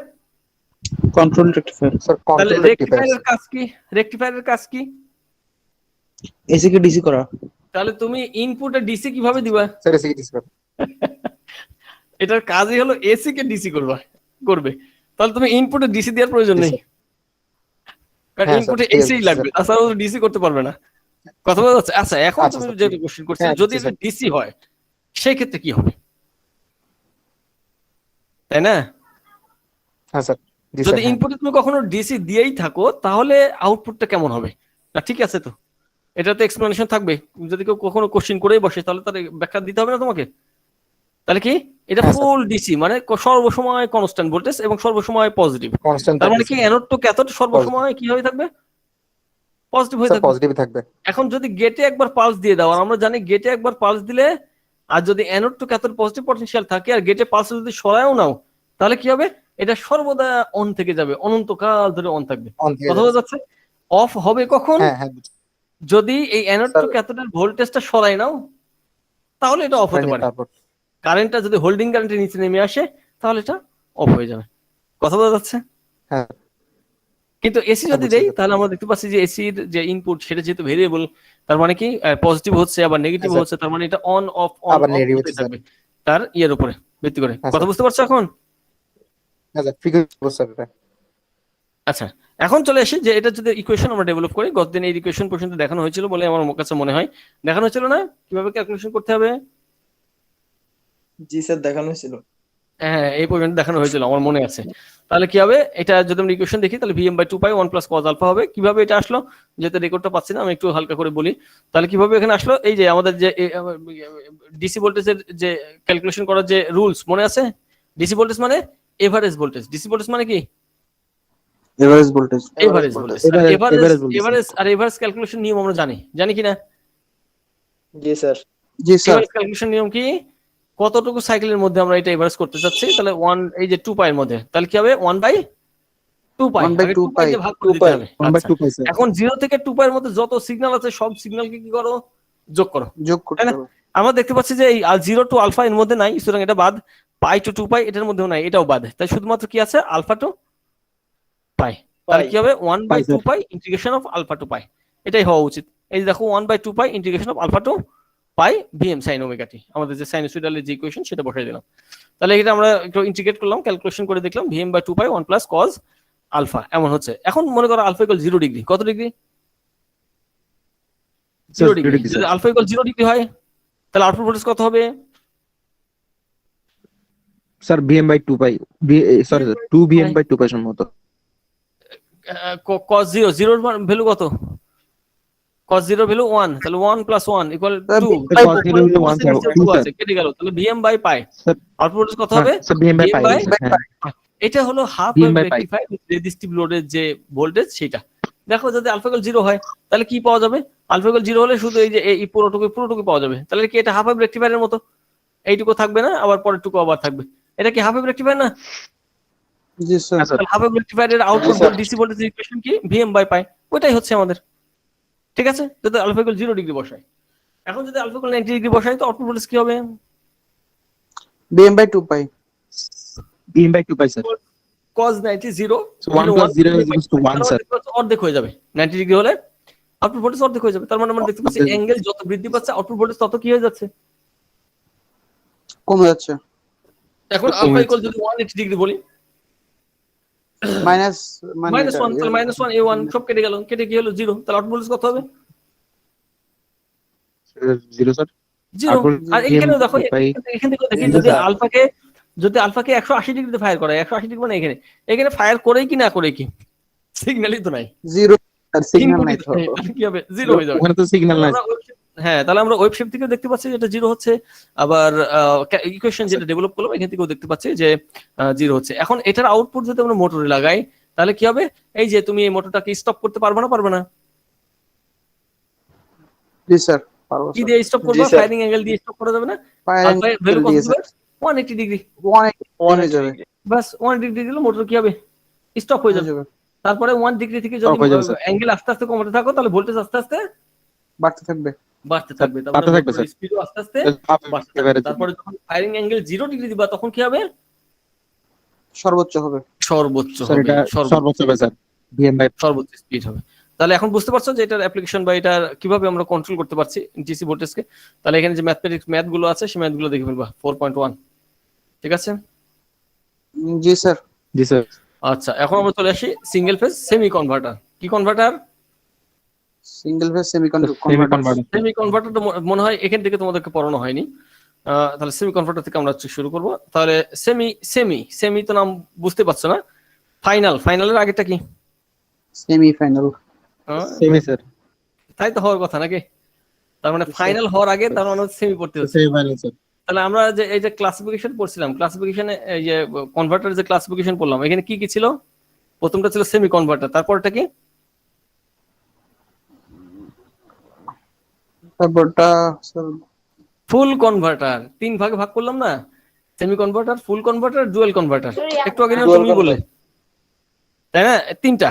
Control rectifier. স্যার তাহলে কন্ট্রোল রেক্টিফায়ার রেকটিফায়ারের কাজ কি? রেকটিফায়ারের কাজ কি? এসি কে ডিসি করা। তাহলে তুমি ইনপুটে ডিসি কিভাবে দিবা? Sir AC DC sir. এটার কাজই হলো এসি কে ডিসি করবে। তাহলে তুমি ইনপুটে ডিসি দেওয়ার প্রয়োজন নেই, কারণ হ্যাঁ, ইনপুটে স্যার, ঠিক আছে, এসি লাগবে, স্যার। তাছাড়া ডিসি করতে পারবে না। কথা বলা যাচ্ছে? আচ্ছা, এখন আচ্ছা, তুমি স্যার, যেটা কোশ্চেন করছো, হ্যাঁ, যদি জি, স্যার। ডিসি হয় সেই ক্ষেত্রে কি হবে, তাই না? হ্যাঁ স্যার, জি স্যার, যদি হ্যাঁ। ইনপুটে তুমি কখনো ডিসি দিয়েই থাকো তাহলে আউটপুটটা কেমন হবে? না ঠিক আছে, তো এটা তো এক্সপ্লেনেশন থাকবে। যদি কেউ কখনো কোশ্চেন করেই বসে তাহলে তার ব্যাখ্যা দিতে হবে না তোমাকে? তাহলে কি এটা হ্যাঁ, স্যার। ফুল ডিসি, মানে সর্বসময় কনস্ট্যান্ট ভোল্টেজ এবং সর্বসময় পজিটিভ। কনস্ট্যান্ট তার মানে কি অ্যানোড টু ক্যাথোড সর্বসময় কি হয়ে থাকবে, পজিটিভ হয়ে স্যার থাকবে। পজিটিভ থাকবে। এখন যদি গেটে একবার পালস দিয়ে দাও, আর আমরা জানি গেটে একবার পালস দিলে, আর যদি anode to cathode positive potential থাকে আর গেটে পালস যদি সরায়ও নাও তাহলে কি হবে, এটা সর্বদা অন থেকে যাবে, অনন্তকাল ধরে অন থাকবে। অন থেকে কথা বোঝা যাচ্ছে? অফ হবে কখন, হ্যাঁ হ্যাঁ বুঝছি। যদি এই অ্যানোড স্যার, টু ক্যাথোডের ভোল্টেজটা সরাই নাও তাহলে এটা অফ হতে পারে। তারপর কারেন্টটা যদি হোল্ডিং কারেন্টের নিচে নেমে আসে তাহলে এটা অফ হয়ে যাবে। কথা বোঝা যাচ্ছে? হ্যাঁ। কিন্তু এসি হ্যাঁ, যদি বুঝছি দেই স্যার। তাহলে আমরা দেখতে পাচ্ছি যে এসির যে ইনপুট সেটা যেহেতু ভেরিয়েবল, তার মানে কি পজিটিভ হচ্ছে আবার নেগেটিভ হ্যাঁ, হচ্ছে, তার মানে এটা অন অফ আবার negative হতে হচ্ছে, থাকবে তার ইয়ের উপরে ভিত্তি করে। হ্যাঁ, কথা স্যার। বুঝতে পারছো এখন? হ্যাঁ স্যার, ফ্রিকোয়েন্সি স্যার এটা। আচ্ছা, এখন চলে আসি যে এটা যদি ইকুয়েশন আমরা ডেভেলপ করি, গতদিন এই ইকুয়েশন পর্যন্ত দেখানো হয়েছিল বলে আমার কাছে মনে হয়। দেখানো হয়েছিল না কিভাবে ক্যালকুলেশন করতে হবে? জি স্যার, দেখানো হয়েছিল। হ্যাঁ, এই পর্যন্ত দেখানো হয়েছিল আমার মনে আছে। তাহলে কি হবে, এটা যদি আমরা ইকুয়েশন দেখি তাহলে vm/2 পাই 1 + cos আলফা হবে। কিভাবে এটা আসলো, যেহেতু রেকর্ডটা পাচ্ছি না আমি একটু হালকা করে বলি। তাহলে কিভাবে এখানে আসলো, এই যে আমাদের যে ডিসি ভোল্টেজের যে ক্যালকুলেশন করার যে রুলস মনে আছে, ডিসি ভোল্টেজ মানে এভারেজ ভোল্টেজ। ডিসি ভোল্টেজ মানে কি? Average voltage. Average voltage. আর এভারেজ ক্যালকুলেশন নিয়ম আমরা জানি কি না? জি স্যার। জি স্যার। এভারেজ ক্যালকুলেশন নিয়ম কি, কতটুকু সাইকেলের মধ্যে আমরা এটা এভারেজ করতে চাচ্ছি, তাহলে 1 এই যে 2 পাই এর মধ্যে, তাহলে কি হবে 1/2 পাই। 1/2 2 পাই দিয়ে ভাগ করে দিতে হবে। 1/2 পাই স্যার। এখন 0 থেকে 2 পাই এর মধ্যে যত সিগন্যাল আছে সব সিগন্যালকে কি করো, যোগ করো। যোগ করতে তাই না? হবে। আমরা দেখতে পাচ্ছি যে এই 0 টু আলফা এর মধ্যে নাই, সুতরাং এটা বাদ। পাই টু 2 পাই এটার মধ্যেও নাই, এটাও বাদ। তাই শুধুমাত্র কি আছে, আলফা টু পাই। তাহলে কি হবে 1/2 pi integration of alpha to pi, এটাই হওয়া উচিত। এই যে দেখো 1/2 pi integration of alpha to pi V M sine omega t, আমাদের যে সাইনোসয়েডালের যে ইকুয়েশন সেটা বসাই দিলাম। তাহলে এটা আমরা একটু ইন্টিগ্রেট করলাম, ক্যালকুলেশন করে দেখলাম Vm by 2 pi 1 plus cos alpha এমন হচ্ছে। এখন মনে করো আলফা ইকুয়াল 0 ডিগ্রি, কত ডিগ্রি? 0 ডিগ্রি। যদি আলফা ইকুয়াল 0 ডিগ্রি হয় তাহলে আউটপুট ভোল্টেজ কত হবে? Sir Vm/2 pi, sorry sir 2 Vm/2 pi সম্ভবত। cos 0, 0 এর ভ্যালু কত? cos 0 ভ্যালু 1, তাহলে 1 প্লাস 1 ইকুয়াল 2। cos 0 হলো 1 স্যার, 2 আছে কেটে গেল, তাহলে Vm by pi sir. Output voltage কত হবে? স্যার Vm/পাই, হ্যাঁ এটা হলো half Vm wave by pi। Rectifier resistive লোডের যে ভোল্টেজ সেটা। দেখো যদি আলফা ইকুয়াল 0 হয় তাহলে কি পাওয়া যাবে? আলফা ইকুয়াল 0 হলে শুধু এই যে এই পুরোটুকু পাওয়া যাবে। তাহলে কি এটা হাফ ওয়েভ রেকটিফায়ারের মতো? এইটুকু থাকবে না, আবার পরেরটুকু আবার থাকবে। এটা কি হাফ ওয়েভ রেকটিফায়ার না? জি স্যার। তাহলে হাফ ওয়েভ রেকটিফায়ারের আউটপুট ডিসি ভোল্টেজ ইকুয়েশন কি? Vm by pi. ওইটাই হচ্ছে আমাদের, ঠিক আছে? যদি আলফা ইকুয়াল 0 ডিগ্রি বসাই, এখন যদি আলফা ইকুয়াল 90 ডিগ্রি বসাই তো আউটপুট ভোল্টেজ কি হবে? Vm/2 pi. Vm/2 pi sir. cos 90 0, So 1 plus 0 is equals to 1 sir. অর্ধেক হয়ে যাবে। 90 ডিগ্রি হলে আউটপুট ভোল্টেজ অর্ধেক হয়ে যাবে। তার মানে আমরা দেখতে পাচ্ছি অ্যাঙ্গেল যত বৃদ্ধি পাচ্ছে আউটপুট ভোল্টেজ তত কি হয়ে যাচ্ছে? কমে যাচ্ছে। এখন আলফা ইকুয়াল যদি 180 ডিগ্রি বলি, মাইনাস মাইনাস 1, তাহলে মাইনাস 1 a1 সব কেটে গেল, কেটে কি হলো 0, তাহলে আউটপুট ভোল্টেজ কত হবে? 0 স্যার। 0। আর এখানে দেখো পাই। এখান থেকে দেখি যদি আলফাকে 180 ডিগ্রিতে ফায়ার করা হয়, 180 ডিগ্রি মানে এখানে ফায়ার করেই কি না করে কি সিগন্যালই তো নাই, 0 আর সিগন্যাল নাই তো। কি হবে? 0 হয়ে যাবে। ওখানে তো সিগন্যাল নাই। হ্যাঁ, তাহলে আমরা ওয়েব শেপ থেকে দেখতে পাচ্ছি যেটা 0 হচ্ছে, আবার ইকুয়েশন যেটা ডেভেলপ করলাম এখান থেকেও দেখতে পাচ্ছি যে 0 হচ্ছে। এখন এটার আউটপুট যদি আমরা মোটরে লাগাই তাহলে কি হবে? এই যে তুমি এই মোটরটাকে স্টপ করতে পারবে না, পারবে না? জি স্যার, পারবো কি স্যার। দিয়ে স্টপ করবে? জি, স্যার। ফায়ারিং অ্যাঙ্গেল দিয়ে স্টপ করা যাবে না? ফায়ারিং আলফা ভ্যালু কত দিয়ে হবে? 180 ডিগ্রি। 1 হয়ে যাবে। বাস 1 ডিগ্রি দিলে মোটর কি হবে? স্টপ হয়ে যাবে। তারপরে 1 ডিগ্রি থেকে যদি Stop হয়ে যাবে, স্যার। অ্যাঙ্গেল আস্তে আস্তে কমাতে থাকো তাহলে ভোল্টেজ আস্তে আস্তে বাড়তে থাকবে। বাড়তে থাকবে, বাড়তে থাকবে, স্যার। স্পিডও আস্তে আস্তে বাড়তে থাকবে। তারপরে যখন ফায়ারিং অ্যাঙ্গেল 0 ডিগ্রি দিবা তখন কি হবে? সর্বোচ্চ হবে। সর্বোচ্চ স্যার হবে, এটা সর্বোচ্চ হবে স্যার। Vm/2 সর্বোচ্চ স্পিড হবে। তাহলে এখন বুঝতে পারছো যে এটার অ্যাপ্লিকেশন বা এটা কিভাবে আমরা কন্ট্রোল করতে পারছি ডিসি ভোল্টেজকে। তাহলে এখানে যে ম্যাথ গুলো আছে সেই ম্যাথ গুলো দেখে ফেলবা 4.1, ঠিক আছে? জি স্যার। জি স্যার। আচ্ছা, এখন আমরা চলে আসি সিঙ্গেল ফেজ সেমি কনভার্টার। কি converter? Single phase semi Semi-converter। Converter. Semi কনভার্টারটা মনে হয় এখান থেকে তোমাদেরকে পড়ানো হয়নি। তাহলে সেমি কনভার্টার থেকে আমরা শুরু করব। তাহলে সেমি তো নাম বুঝতে পারছো না? ফাইনালের আগেটা কি? Semi final. Semi sir. তাই তো হওয়ার কথা নাকি? তার মানে ফাইনাল হওয়ার আগে তার মানে সেমি পড়তে হচ্ছে। Semi final sir. তাহলে আমরা যে এই যে ক্লাসিফিকেশন পড়ছিলাম, ক্লাসিফিকেশনে এই যে কনভার্টার যে ক্লাসিফিকেশন পড়লাম এখানে কি কি ছিল? প্রথমটা ছিল সেমি কনভার্টার, তারপরটা কি? তারপরটা স্যার ফুল কনভার্টার। 3 ভাগে ভাগ করলাম না? সেমি কনভার্টার, ফুল কনভার্টার, ডুয়াল কনভার্টার। একটু আগে না তুমি বললে, তাই না? 3টা,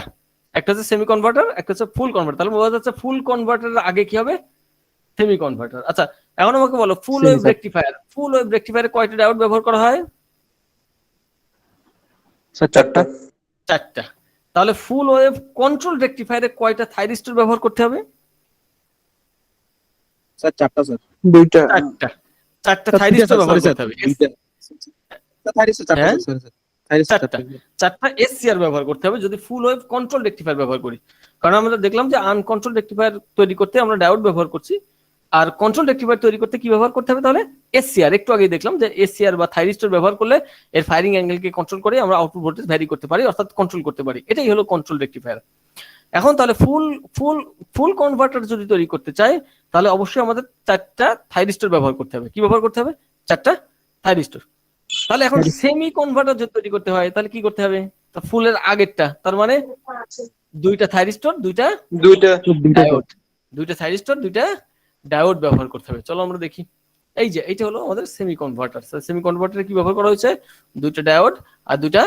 একটা হচ্ছে সেমি কনভার্টার, একটা হচ্ছে ফুল কনভার্টার। তাহলে বোঝা যাচ্ছে ফুল কনভার্টারের আগে কি হবে? Semi converter. আচ্ছা, এখন আমাকে বলো full wave rectifier. Full wave রেকটিফায়ারে কয়টা ডায়োড ব্যবহার করা হয়? স্যার 4টা। 4টা। তাহলে ফুল ওয়েভ কন্ট্রোল রেকটিফায়ারে কয়টা থাইরিস্টর ব্যবহার করতে হবে? স্যার 4টা স্যার। 2টা। 4টা থাইরিস্টর ব্যবহার করতে হবে। হ্যাঁ? 4টা এসসিআর ব্যবহার করতে হবে যদি ফুল ওয়েভ কন্ট্রোল রেকটিফায়ার ব্যবহার করি। কারণ আমরা দেখলাম যে আনকন্ট্রোল রেকটিফায়ার তৈরি করতে আমরা ডায়োড ব্যবহার করছি, আর কন্ট্রোল রেকটিফায়ার তৈরি করতে কি ব্যবহার করতে হবে? তাহলে এসসিআর। একটু আগে দেখলাম যে এসসিআর বা থাইরিস্টর ব্যবহার করলে এর ফায়ারিং অ্যাঙ্গেলকে কন্ট্রোল করে আমরা আউটপুট ভোল্টেজ ভ্যারি করতে পারি, অর্থাৎ কন্ট্রোল করতে পারি। এটাই হলো কন্ট্রোল রেকটিফায়ার। এখন তাহলে ফুল কনভার্টার যদি তৈরি করতে চাই তাহলে অবশ্যই আমাদের 4টা থাইরিস্টর ব্যবহার করতে হবে। কি ব্যবহার করতে হবে? 4টা থাইরিস্টর। তাহলে এখন সেমি কনভার্টার যদি তৈরি করতে হয় তাহলে কি করতে হবে? তো ফুলের আগেরটা, তার মানে 2টা থাইরিস্টর, 2টা ডায়োড, 2টা থাইরিস্টর, 2টা ডায়োড ব্যবহার করতে হবে। চলো আমরা দেখি। এই যে এইটা হলো আমাদের সেমি কনভার্টার। সেমি কনভার্টারে কি ব্যবহার করা হয়েছে? 2টা ডায়োড আর 2টা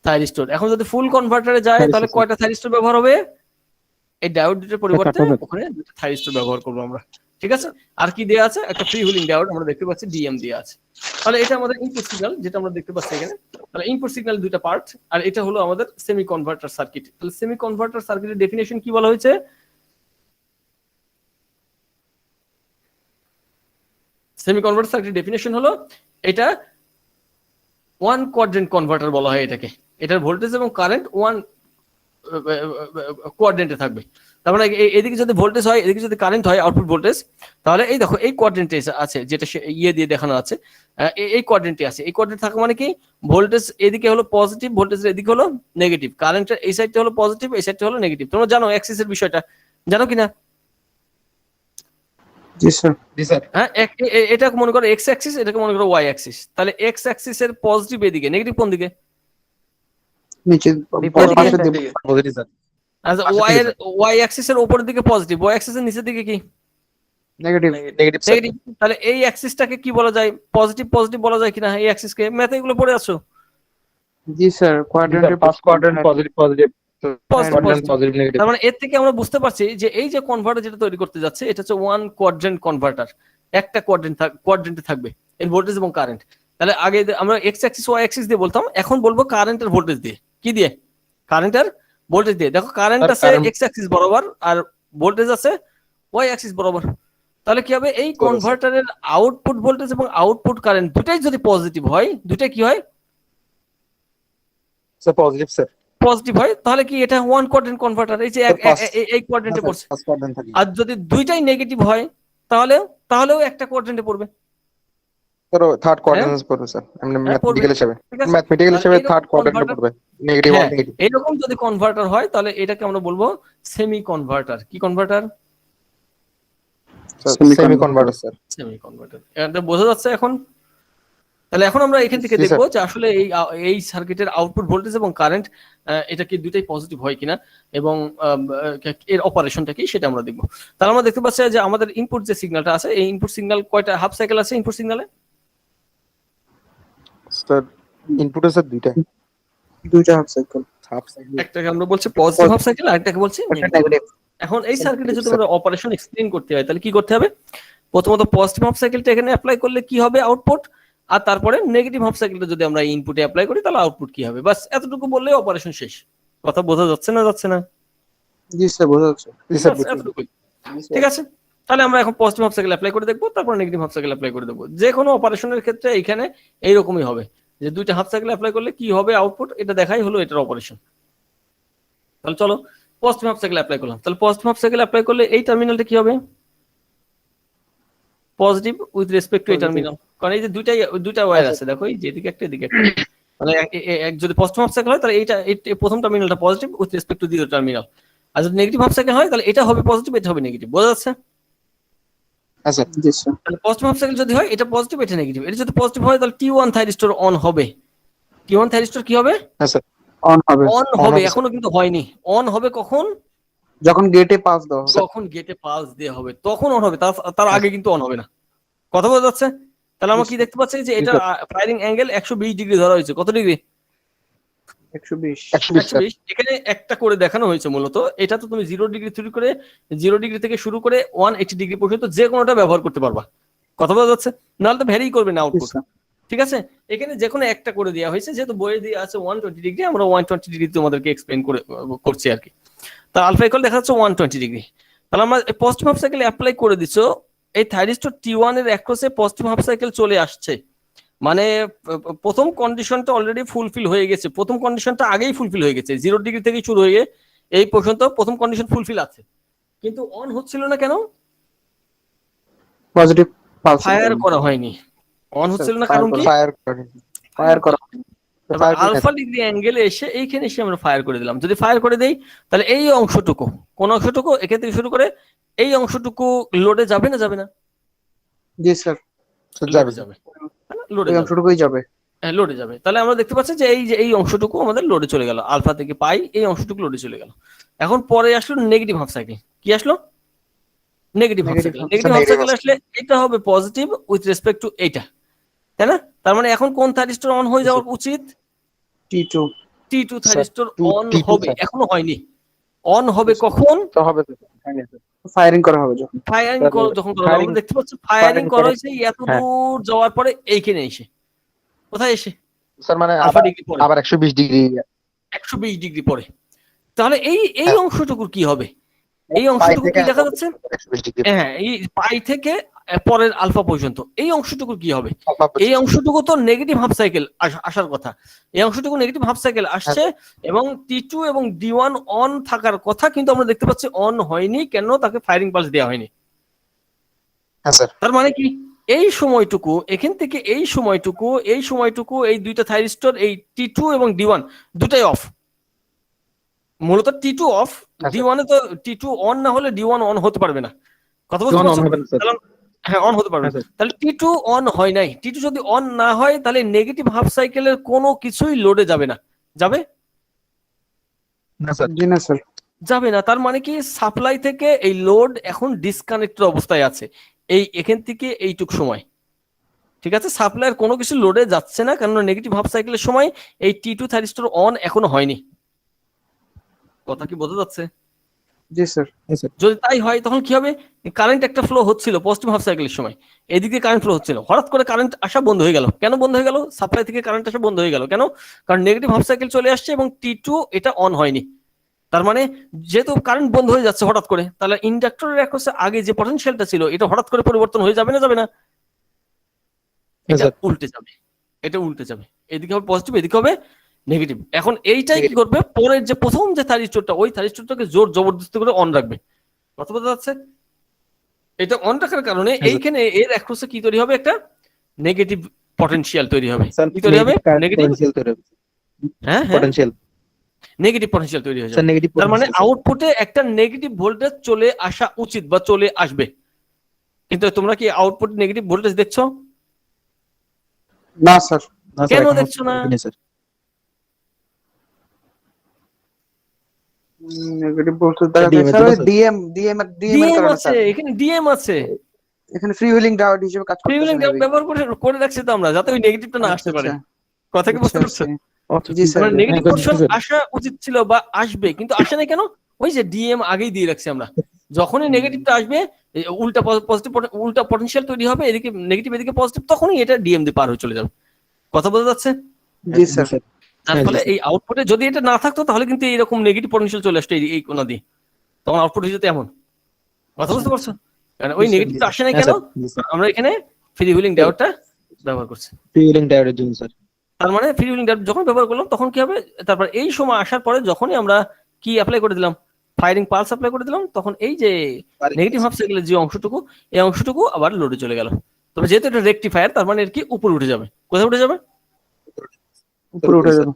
থাইরিস্টর। এখন যদি ফুল কনভার্টারে যায় তাহলে কয়টা থাইরিস্টর ব্যবহার হবে? এই ডায়োড দুটোর পরিবর্তে ওখানে 2টা থাইরিস্টর ব্যবহার করবো আমরা, ঠিক আছে? আর কি দেয়া আছে? একটা ফ্রি হুইলিং ডায়োড আমরা দেখতে পাচ্ছি, ডিএম দেয়া আছে। তাহলে এটা আমাদের ইনপুট সিগন্যাল যেটা আমরা দেখতে পাচ্ছি এখানে। তাহলে ইনপুট সিগন্যাল 2টা পার্ট, আর এটা হলো আমাদের সেমি কনভার্টার সার্কিট। তাহলে সেমি কনভার্টার সার্কিটের ডেফিনেশন কি বলা হয়েছে? সেমি কনভার্টার সার্কিটের ডেফিনেশন হলো এটা ওয়ান কোয়াড্রেন্ট কনভার্টার বলা হয় এটাকে। এটার ভোল্টেজ এবং কারেন্ট ওয়ান কোয়াড্রেন্টে থাকবে। তার মানে এদিকে যদি ভোল্টেজ হয়, এদিকে যদি কারেন্ট হয়, আউটপুট ভোল্টেজ, তাহলে এই দেখো এই কোয়াড্রেন্টে আছে, যেটা ইয়ে দিয়ে দেখানো আছে, এই কোয়াড্রেন্টে আছে। এই কোয়াড্রেন্ট থাকা মানে কি, ভোল্টেজ এদিকে হলো পজিটিভ, ভোল্টেজ এদিকে হলো নেগেটিভ, কারেন্টের এই সাইডটা হলো পজিটিভ, এই সাইডটা হলো নেগেটিভ। তোমরা জানো অ্যাক্সিসের বিষয়টা, জানো কিনা? জি স্যার। জি স্যার। হ্যাঁ, এটা মনে করো এক্স অ্যাক্সিস, এটাকে মনে করো ওয়াই অ্যাক্সিস। তাহলে এক্স অ্যাক্সিসের পজিটিভ এদিকে, নেগেটিভ কোন দিকে? নিচে বিপরীত পাশের দিকে। দিকে। Positive sir. আচ্ছা, ওয়াই অ্যাক্সিস এর উপরের দিকে পজিটিভ, ওয়াই অ্যাক্সিস এর নিচের দিকে কি? নেগেটিভ। Negative sir. নেগেটিভ। তাহলে এই অ্যাক্সিসটাকে কি বলা যায়? পজিটিভ পজিটিভ বলা যায় কিনা এই অ্যাক্সিসকে? ম্যাথে এগুলো পড়ে আছো? জি স্যার, কোয়াড্রেন্টের first quadrant positive positive, positive quadrant positive. Positive negative. তার মানে এর থেকে আমরা বুঝতে পারছি যে এই যে কনভার্টার যেটা তৈরি করতে যাচ্ছে, এটা হচ্ছে ওয়ান কোয়াড্রেন্ট কনভার্টার। একটা কোয়াড্রেন্টে থাকবে এর ভোল্টেজ এবং কারেন্ট। তাহলে আগে আমরা এক্স অ্যাক্সিস ওয়াই অ্যাক্সিস দিয়ে বলতাম, এখন বলবো কারেন্টের ভোল্টেজ দিয়ে। কি দিয়ে? কারেন্টের ভোল্টেজ দিয়ে। দেখো কারেন্ট আছে এক্স অ্যাক্সিস বরাবর, আর ভোল্টেজ আছে ওয়াই অ্যাক্সিস বরাবর। তাহলে কি হবে, এই কনভার্টারের আউটপুট ভোল্টেজ এবং আউটপুট কারেন্ট দুটাই যদি পজিটিভ হয়, দুটাই কি হয়? Sir positive sir. পজিটিভ হয়। তাহলে কি এটা ওয়ান কোয়াড্রেন্ট কনভার্টার, এই যে এই কোয়াড্রেন্টে পড়ছে। ফার্স্ট কোয়াড্রেন্ট থাকি। আর যদি দুইটাই নেগেটিভ হয়, তাহলেও একটা কোয়াড্রেন্টে পড়বে। স্যার থার্ড কোয়াড্রেন্ট পড়বে স্যার, এমনি হ্যাঁ, পড়বে। ম্যাথমেটিক্যাল হিসেবে। ঠিক আছে? ম্যাথমেটিক্যাল তাহলে হিসেবে এরকম থার্ড কোয়াড্রেন্টে converter- পড়বে। নেগেটিভ হ্যাঁ, ওয়ান নেগেটিভ। এইরকম যদি কনভার্টার হয়, তাহলে এটাকে আমরা বলবো সেমি কনভার্টার। কি converter? Semi converter sir. Semi converter. এটা বোঝা যাচ্ছে এখন? তাহলে এখন আমরা এখান থেকে জি, দেখবো যে আসলে এই সার্কিটের আউটপুট ভোল্টেজ এবং কারেন্ট এটা কি দুইটাই পজিটিভ হয় কিনা, এবং এর অপারেশনটা কি সেটা আমরা দেখবো। তাহলে আমরা দেখতে পাচ্ছি যে আমাদের ইনপুট যে সিগন্যালটা আছে, এই ইনপুট সিগন্যাল কয়টা হাফ সাইকেল আছে ইনপুট সিগন্যালে? স্যার ইনপুট আছে দুইটা। দুইটা হাফ সাইকেল। Half cycle. একটাকে আমরা বলছি পজিটিভ হাফ সাইকেল, আর একটাকে বলছি নেগেটিভ। নেগেটিভ। এখন এই সার্কিটে যদি আমরা অপারেশন এক্সপ্লেইন করতে হয়, তাহলে কি করতে হবে? প্রথমত পজিটিভ হাফ সাইকেলটা এখানে অ্যাপ্লাই করলে কি হবে আউটপুট, আর তারপরে নেগেটিভ হাফ সাইকেলটা যদি আমরা ইনপুটে অ্যাপ্লাই করি তাহলে আউটপুট কি হবে। বাস এতটুকু বললেই অপারেশন শেষ। কথা বোঝা যাচ্ছে না? যাচ্ছে না? জি স্যার, বোঝা যাচ্ছে। জি স্যার। বাস এতটুকুই। ঠিক আছে, তাহলে আমরা এখন পজিটিভ হাফ সাইকেল অ্যাপ্লাই করে দেখবো, তারপর নেগেটিভ হাফ সাইকেল অ্যাপ্লাই করে দেখবো। যে কোনো অপারেশনের ক্ষেত্রে এখানে এইরকমই হবে, যে দুইটা হাফ সাইকেল অ্যাপ্লাই করলে কি হবে আউটপুট, এটা দেখাই হলো এটার অপারেশন। তাহলে চলো পজিটিভ হাফ সাইকেল অ্যাপ্লাই করলাম। তাহলে পজিটিভ হাফ সাইকেল অ্যাপ্লাই করলে এই টার্মিনালটা কি হবে? পজিটিভ উইথ রেসপেক্ট টু এই টার্মিনাল। কারণ এই যে দুইটা ওয়্যার আছে, দেখো এই যে এদিকে একটা এদিকে একটা। মানে যদি পজিটিভ হাফ সাইকেল হয় তাহলে এই প্রথম টার্মিনালটা পজিটিভ উইথ রেসপেক্ট টু দ্বিতীয় টার্মিনাল। আর যদি নেগেটিভ হাফ সাইকেল হয় তাহলে এটা হবে পজিটিভ, এটা হবে নেগেটিভ। বোঝা যাচ্ছে? হ্যাঁ স্যার। জি স্যার। তাহলে পজিটিভ হাফ সাইকেল যদি হয় এটা পজিটিভ, এটা নেগেটিভ। এটা যদি পজিটিভ হয় তাহলে T1 থাইরিস্টর অন হবে। T1 থাইরিস্টর কি হবে? হ্যাঁ স্যার। অন হবে অন হবে। এখনো কিন্তু হয়নি। অন হবে কখন? যখন গেটে পাস দেওয়া হবে। যখন গেটে পালস দেওয়া হবে তখন অন হবে, তার আগে কিন্তু অন হবে না। কথা বোঝা যাচ্ছে? তাহলে আমরা কি দেখতে পাচ্ছি যে এটা ফায়ারিং অ্যাঙ্গেল 120 ডিগ্রি ধরা হয়েছে। কত ডিগ্রি? 120। 120 স্যার। 120। এখানে একটা করে দেখানো হয়েছে মূলত। এটা তো তুমি 0 ডিগ্রি শুরু করে 0 ডিগ্রি থেকে শুরু করে 180 ডিগ্রি পর্যন্ত যে কোনোটা ব্যবহার করতে পারবা। কথা বোঝা যাচ্ছে? নাহলে তো ভ্যারি করবে না জি আউটপুট। স্যার। ঠিক আছে, এখানে যে কোনো একটা করে দেওয়া হয়েছে, যেহেতু বইয়ে দিয়ে আছে 120 ডিগ্রি, আমরা 120 ডিগ্রি তোমাদেরকে এক্সপ্লেইন করছি আর কি। তা আলফা ইকুয়াল দেখা যাচ্ছে 120 ডিগ্রি। তাহলে আমরা পজিটিভ হাফ সাইকেল অ্যাপ্লাই করে দিছো, এই থাইরিস্টর T1 এর অ্যাক্রসে পজিটিভ হাফ সাইকেল চলে আসছে। মানে প্রথম কন্ডিশনটা অলরেডি ফুলফিল হয়ে গেছে। প্রথম কন্ডিশনটা আগেই ফুলফিল হয়ে গেছে, 0 ডিগ্রি থেকে শুরু হয়ে এই পর্যন্ত প্রথম কন্ডিশন ফুলফিল আছে, কিন্তু অন হচ্ছিল না কেন? Positive pulse. ফায়ার করা হয়নি। অন হচ্ছিল না কারণ কি? ফায়ার করা। আলফা ডিগ্রি অ্যাঙ্গেলে এসে এইখানে এসে আমরা ফায়ার করে দিলাম। যদি ফায়ার করে দেই তাহলে এই অংশটুকু, কোন অংশটুকু, এখান থেকে শুরু করে এই অংশটুকু লোডে যাবে না যাবে না? জি স্যার। লোডে যাবে। লোডে এই যাবে। অংশটুকুই যাবে। হ্যাঁ, লোডে যাবে। তাহলে আমরা দেখতে পাচ্ছি যে এই অংশটুকু আমাদের লোডে চলে গেল, আলফা থেকে পাই এই অংশটুকু লোডে চলে গেল। এখন পরে আসলো নেগেটিভ হাফ সাইকেল। কি আসলো? Negative half cycle. Negative half cycle আসলে এটা হবে পজিটিভ উইথ রেসপেক্ট টু এইটা, তাই না? তার মানে এখন কোন থাইরিস্টর অন হয়ে যাওয়া উচিত? T2। T2 thyristor on T2 হবে, এখনো হয়নি। অন হবে কখন? তো হবে ফায়ারিং করা হবে যখন। ফায়ারিং যখন করা হবে। firing- আমরা দেখতে পাচ্ছি ফায়ারিং করা হয়েছে এত হ্যাঁ। দূর যাওয়ার পরে এইখানে এসে, কোথায় এসে? স্যার, মানে আলফা ডিগ্রি পরে, আবার 120 ডিগ্রি। 120 ডিগ্রি পরে। তাহলে এই অংশটুকুর কি হবে? এই অংশটুকু কি দেখা যাচ্ছে? হ্যাঁ, এই পাই থেকে পরের আলফা পর্যন্ত এই অংশটুকু কি হবে? এই অংশটুকু তো নেগেটিভ হাফ সাইকেল আসার কথা। এই অংশটুকু নেগেটিভ হাফ সাইকেল আসছে এবং T2 এবং D1 অন থাকার কথা, কিন্তু আমরা দেখতে পাচ্ছি অন হয়নি। কেন? তাকে ফায়ারিং পালস দেওয়া হয়নি। হ্যাঁ স্যার। তার মানে কি এই সময়টুকু, এখান থেকে এই সময়টুকু এই দুইটা থাইরিস্টর, এই T2 এবং D1 দুটাই অফ। মূলত T2 অফ, D1 এ তো T2 অন না হলে D1 অন হতে পারবে না। কথা বুঝতে পারছো? হ্যাঁ, অন হতে পারবে না। তাহলে T2 অন হয় নাই। T2 যদি অন না হয় তাহলে নেগেটিভ হাফ সাইকেলের কোনো কিছুই লোডে যাবে না। যাবে? জি না স্যার। যাবে না। তার মানে কি সাপ্লাই থেকে এই লোড এখন ডিসকানেক্টেড অবস্থায় আছে এখান থেকে এইটুক সময়। ঠিক আছে, সাপ্লাইয়ের কোনো কিছু লোডে যাচ্ছে না, কারণ নেগেটিভ হাফ সাইকেলের সময় এই T2 থাইরিস্টর অন এখনো হয়নি। কথা কি বোঝা যাচ্ছে? জি স্যার। যদি তাই হয় তখন কি হবে? কারেন্ট একটা ফ্লো হচ্ছিল পজিটিভ হাফ সাইকেলের সময়, এদিকে কারেন্ট ফ্লো হচ্ছিল, হঠাৎ করে কারেন্ট আসা বন্ধ হয়ে গেল। কেন বন্ধ হয়ে গেল? সাপ্লাই থেকে কারেন্ট আসা বন্ধ হয়ে গেল। কেন? কারণ নেগেটিভ হাফ সাইকেল চলে আসছে এবং T2 এটা অন হয়নি। তার মানে যেহেতু কারেন্ট বন্ধ হয়ে যাচ্ছে হঠাৎ করে, তাহলে ইন্ডাক্টরের অ্যাক্রসে আগে যে পটেনশিয়ালটা ছিল এটা হঠাৎ করে পরিবর্তন হয়ে যাবে না? যাবে না? এটা উল্টে যাবে। এটা উল্টে যাবে। এদিকে হবে পজিটিভ, এদিকে হবে নেগেটিভ। এখন এইটাই কি করবে? পরের যে প্রথম যে থাইরিস্টরটা, ওই থাইরিস্টরটাকে জোর জবরদস্তি করে অন রাখবে। কথা বোঝা যাচ্ছে? এটা অন রাখার কারণে এইখানে এর অ্যাক্রসে কি তৈরি হবে? একটা নেগেটিভ পটেনশিয়াল তৈরি হবে। কি তৈরি হবে? নেগেটিভ, হ্যাঁ হ্যাঁ, নেগেটিভ পটেনশিয়াল তৈরি হয়ে যাবে। তার মানে আউটপুটে একটা নেগেটিভ ভোল্টেজ চলে আসা উচিত বা চলে আসবে। কিন্তু তোমরা কি আউটপুট নেগেটিভ ভোল্টেজ দেখছো? না স্যার। কেন দেখছো না? নেগেটিভ বলতে দেখা যায় স্যার ওই ডিএম এর ডিএম কারণে আছে, স্যার। এখানে ডিএম আছে। এখানে ফ্রি হুইলিং ডায়োড হিসেবে কাজ করতেছে ফ্রিউলিং মেবি। ব্যবহার করে রাখছি তো আমরা, যাতে ওই নেগেটিভটা না আচ্ছা আসতে পারে। আচ্ছা কথা কি বুঝতে আচ্ছা পারছো? জি স্যার। মানে নেগেটিভ পোরশন আসা উচিত ছিল বা আসবে, কিন্তু আসে না। কেন? ওই যে ডিএম আগেই দিয়ে রাখছি আমরা। যখনই নেগেটিভটা আসবে, এই উল্টা পটেনশিয়াল তৈরি হবে, এদিকে নেগেটিভ এদিকে পজিটিভ, তখনই এটা ডিএম দিয়ে পার হয়ে চলে যাবে। কথা বোঝা যাচ্ছে? জি স্যার। যার ফলে এই আউটপুটে যদি এটা না থাকতো তাহলে কিন্তু এইরকম নেগেটিভ পটেনশিয়াল চলে আসতো এই কোণা দিয়ে, তখন আউটপুট হয়ে যেত এমন। কথা বুঝতে পারছো? কারণ ওই নেগেটিভটা আসে না। কেন? আমরা এখানে ফ্রি হুইলিং ডায়োডটা ব্যবহার করছি। তার মানে ফ্রি হুইলিং ডায়োড যখন ব্যবহার করলাম তখন কি হবে? তারপর এই সময় আসার পরে যখনই আমরা কি অ্যাপ্লাই করে দিলাম, ফায়ারিং পালস অ্যাপ্লাই করে দিলাম, তখন এই যে নেগেটিভ হাফ সাইকেলের যে অংশটুকু, এই অংশটুকু আবার লোডে চলে গেল। তবে যেহেতু এটা রেকটিফায়ার, তার মানে এর কি উপরে উঠে যাবে। কোথায় উঠে যাবে? উপরে উঠে যাবে।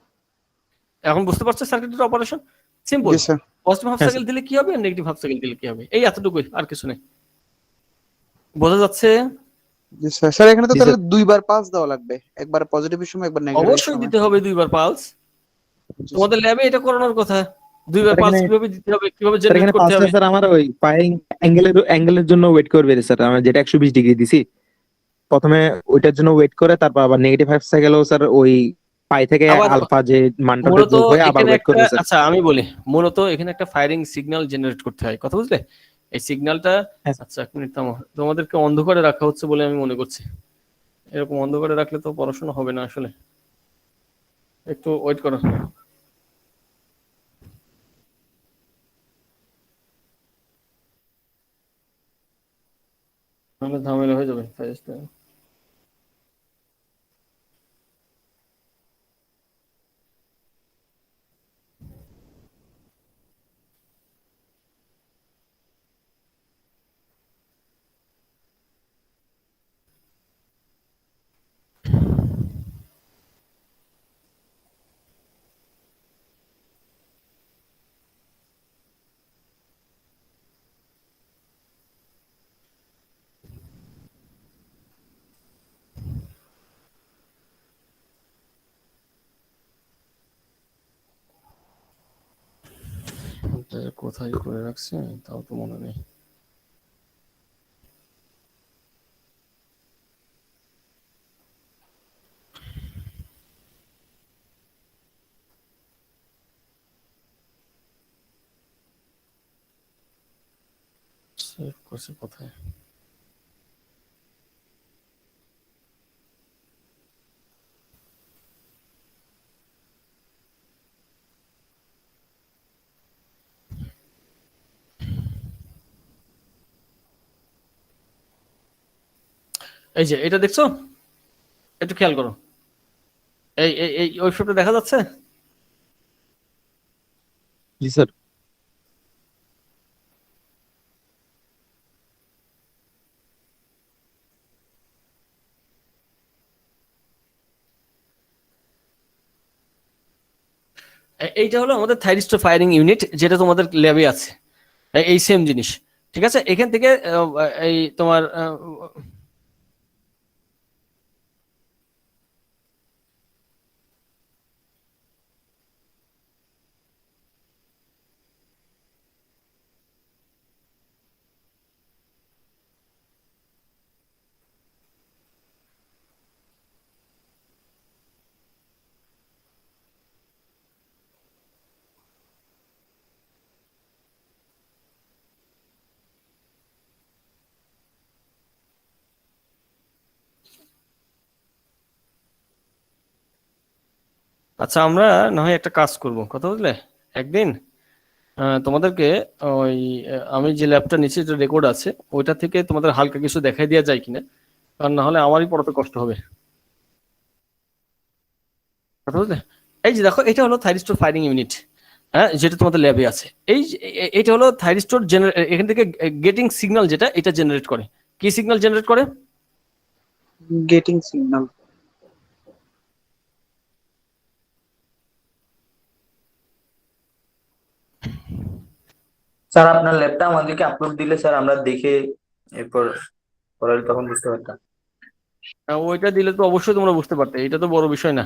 এখন বুঝতে পারছো সার্কিটের অপারেশন? সিম্পল। জি স্যার। পজিটিভ হাফ সাইকেল দিলে কি হবে, নেগেটিভ হাফ সাইকেল দিলে কি হবে, এই এতটুকুই, আর কিছু নেই। বোঝা যাচ্ছে? জি স্যার। স্যার এখানে তো তাহলে দুইবার পালস দেওয়া লাগবে, একবার পজিটিভের সময় একবার নেগেটিভের অবশ্যই সময়। দিতে হবে দুইবার পালস। তোমাদের ল্যাবে এটা করানোর কথা। দুইবার স্যার, পালস এখানে- কিভাবে দিতে হবে, কিভাবে স্যার জেনারেট এখানে করতে হবে। স্যার আমার ওই ফায়ারিং অ্যাঙ্গেলের জন্য ওয়েট করবে স্যার, আমরা যেটা 120 ডিগ্রি দিছি প্রথমে, ওইটার জন্য ওয়েট করে তারপর আবার নেগেটিভ হাফ সাইকেলও স্যার ওই পাই থেকে আবার আলফা যে মানটা মূলত যোগ হয়ে আবার এখানে ওয়েট একটা, করবে স্যার। আচ্ছা আমি বলি, মূলত এখানে একটা ফায়ারিং সিগন্যাল জেনারেট করতে হয়। কথা বুঝলে? এই সিগন্যালটা, হ্যাঁ। আচ্ছা এক মিনিট থামো, তোমাদেরকে অন্ধকারে রাখা হচ্ছে বলে আমি মনে করছি। এরকম অন্ধকারে রাখলে তো পড়াশোনা হবে না আসলে। একটু ওয়েট করো। নাহলে ঝামেলা হয়ে যাবে ফাইজটা। কোথায় করে রাখছি তাও তো মনে নেই। সেভ করছি কোথায়? এই যে এটা দেখছো, একটু খেয়াল করো, এই এই এই ওয়েবসাইটটা দেখা যাচ্ছে? জি স্যার। এইটা হলো আমাদের থাইরিস্টো ফায়ারিং ইউনিট, যেটা তোমাদের ল্যাবে আছে, এই সেম জিনিস। ঠিক আছে, এখান থেকে এই তোমার আচ্ছা, আমরা না হয় একটা কাজ করব, কথা বুঝলে, একদিন তোমাদেরকে ওই আমি যে ল্যাবটা নিচে যে রেকর্ড আছে ওইটা থেকে তোমাদের হালকা কিছু দেখাই দেওয়া যায় কিনা, কারণ না হলে আমারই পড়াতে কষ্ট হবে, কথা বুঝলে। এই যে দেখো, এটা হলো থাইরিস্টোর ফায়ারিং ইউনিট, হ্যাঁ, যেটা তোমাদের ল্যাবে আছে। এই এটা হলো থাইরিস্টোর এখান থেকে গেটিং সিগন্যাল, যেটা এটা জেনারেট করে। কি সিগন্যাল জেনারেট করে? Getting signal. স্যার আপনার ল্যাবটা আমাদেরকে আপলোড দিলে স্যার আমরা দেখে এরপর পড়ালে তখন বুঝতে পারতাম। ওইটা দিলে তো অবশ্যই তোমরা বুঝতে পারতে, এটা তো বড় বিষয় না।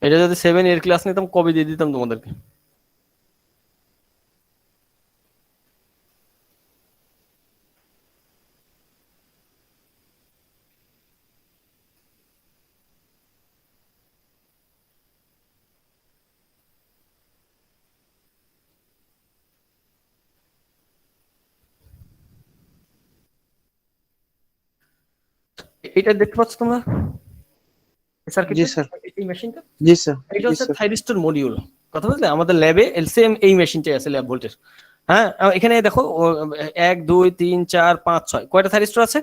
এটা যদি 7 এর ক্লাস নিতাম কবে দিয়ে দিতাম তোমাদেরকে। এটা দেখতে পাচ্ছ তোমরা জি সার্কিটটা, স্যার। এই মেশিনটা? জি স্যার। এটা জি হচ্ছে স্যার। থাইরিস্টোর মডিউল, কথা বুঝলে। আমাদের ল্যাবে এলসিএম এই মেশিনটাই আছে, ল্যাব ভোল্টেজ। হ্যাঁ, এখানে দেখো 1 2 3 4 5 6 কয়টা থাইরিস্টোর আছে?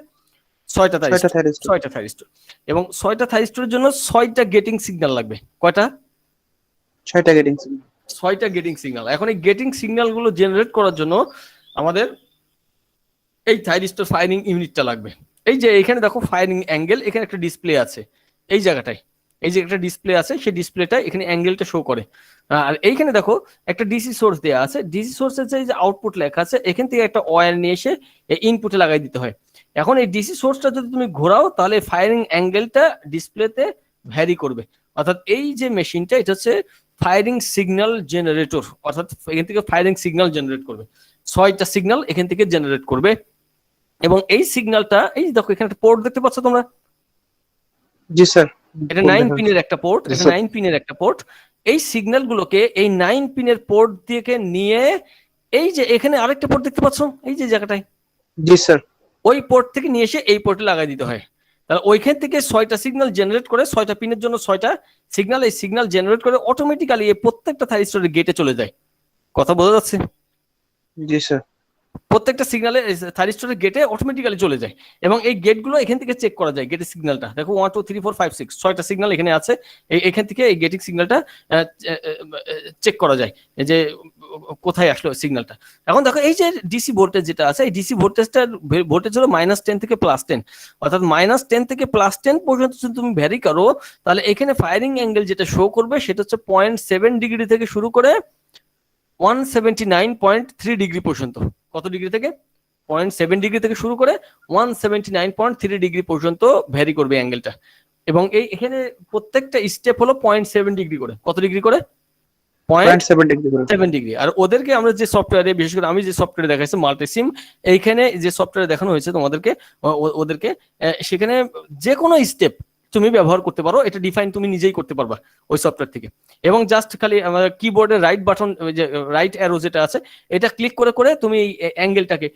6টা ছয়টা থাইরিস্টোর। থাইরিস্টর। 6টা থাইরিস্টোর, এবং 6টা থাইরিস্টোরের জন্য 6টা গেটিং সিগন্যাল লাগবে। কয়টা? 6টা গেটিং সিগন্যাল। 6টা গেটিং সিগন্যাল। এখন এই গেটিং সিগন্যাল গুলো জেনারেট করার জন্য আমাদের এই থাইরিস্টোর ফায়ারিং ইউনিটটা লাগবে। এই যে এখানে দেখো ফায়ারিং অ্যাঙ্গেল, এখানে একটা ডিসপ্লে আছে এই জায়গাটায়, এই যে একটা ডিসপ্লে আছে, সেই ডিসপ্লেটা এখানে অ্যাঙ্গেলটা শো করে। আর এইখানে দেখো একটা ডিসি সোর্স দেওয়া আছে, ডিসি সোর্সের যে আউটপুট লেখা আছে, এখান থেকে একটা ওয়্যার নিয়ে এসে ইনপুটে লাগাই দিতে হয়। এখন এই ডিসি সোর্সটা যদি তুমি ঘোরাও, তাহলে ফায়ারিং অ্যাঙ্গেলটা ডিসপ্লেতে ভ্যারি করবে। অর্থাৎ এই যে মেশিনটা, এটা হচ্ছে ফায়ারিং সিগন্যাল জেনারেটর, অর্থাৎ এখান থেকে ফায়ারিং সিগন্যাল জেনারেট করবে। 6টা সিগন্যাল এখান থেকে জেনারেট করবে, এবং এই সিগন্যালটা, এই দেখো এখানে একটা পোর্ট দেখতে পাচ্ছ তোমরা, জি স্যার। এটা 9 পিনের একটা পোর্ট, এটা 9 পিনের একটা পোর্ট। এই সিগন্যাল গুলোকে এই 9 পিনের পোর্ট থেকে নিয়ে, এই যে এখানে আরেকটা পোর্ট দেখতে পাচ্ছ এই যে জায়গাটায়, জি স্যার। ওই পোর্ট থেকে নিয়ে এসে এই পোর্টে লাগাই দিতে হয়। তাহলে ওইখান থেকে 6টা সিগন্যাল জেনারেট করে, 6টা পিনের জন্য 6টা সিগন্যাল, এই সিগন্যাল জেনারেট করে অটোমেটিক্যালি এই প্রত্যেকটা থাইরিস্টরের গেটে চলে যায়। কথা বোঝা যাচ্ছে? জি স্যার। প্রত্যেকটা সিগন্যালে থাইরিস্টরের গেটে অটোমেটিক্যালি চলে যায়, এবং এই গেটগুলো এখান থেকে চেক করা যায়। গেটের সিগন্যালটা দেখো 1 2 3 4 5 6 6টা সিগন্যাল এখানে আছে, এখান থেকে এই গেটিং সিগন্যালটা চেক করা যায় যে কোথায় আসলো সিগন্যালটা। এখন দেখো এই যে ডিসি ভোল্টেজ যেটা আছে, এই ডিসি ভোল্টেজটার ভোল্টেজ হলো -10 থেকে +10, অর্থাৎ -10 থেকে +10 পর্যন্ত যদি তুমি ভ্যারি করো, তাহলে এখানে ফায়ারিং অ্যাঙ্গেল যেটা শো করবে সেটা হচ্ছে 0.7 ডিগ্রি থেকে শুরু করে 179.3 ডিগ্রি পর্যন্ত। কত ডিগ্রি থেকে? 0.7 ডিগ্রি থেকে শুরু করে 179.3 ডিগ্রি পর্যন্ত ভ্যারি করবে অ্যাঙ্গেলটা। এবং এই এখানে প্রত্যেকটা স্টেপ হলো 0.7 ডিগ্রি করে। কত ডিগ্রি করে? 0.7 ডিগ্রি করে। 7 ডিগ্রি। আর ওদেরকে আমরা যে সফটওয়্যারে, বিশেষ করে আমি যে সফটওয়্যারে দেখাইছি মাল্টিসিম, এইখানে যে সফটওয়্যারে দেখানো হয়েছে তোমাদেরকে, ওদেরকে সেখানে যে কোনো স্টেপ তুমি ব্যবহার করতে পারো, এটা ডিফাইন তুমি নিজেই করতে পারবা ওই সফটওয়্যার থেকে। এবং জাস্ট খালি আমাদের কিবোর্ডের রাইট বাটন, যে রাইট অ্যারো যেটা আছে, এটা ক্লিক করে করে তুমি এই অ্যাঙ্গেলটাকে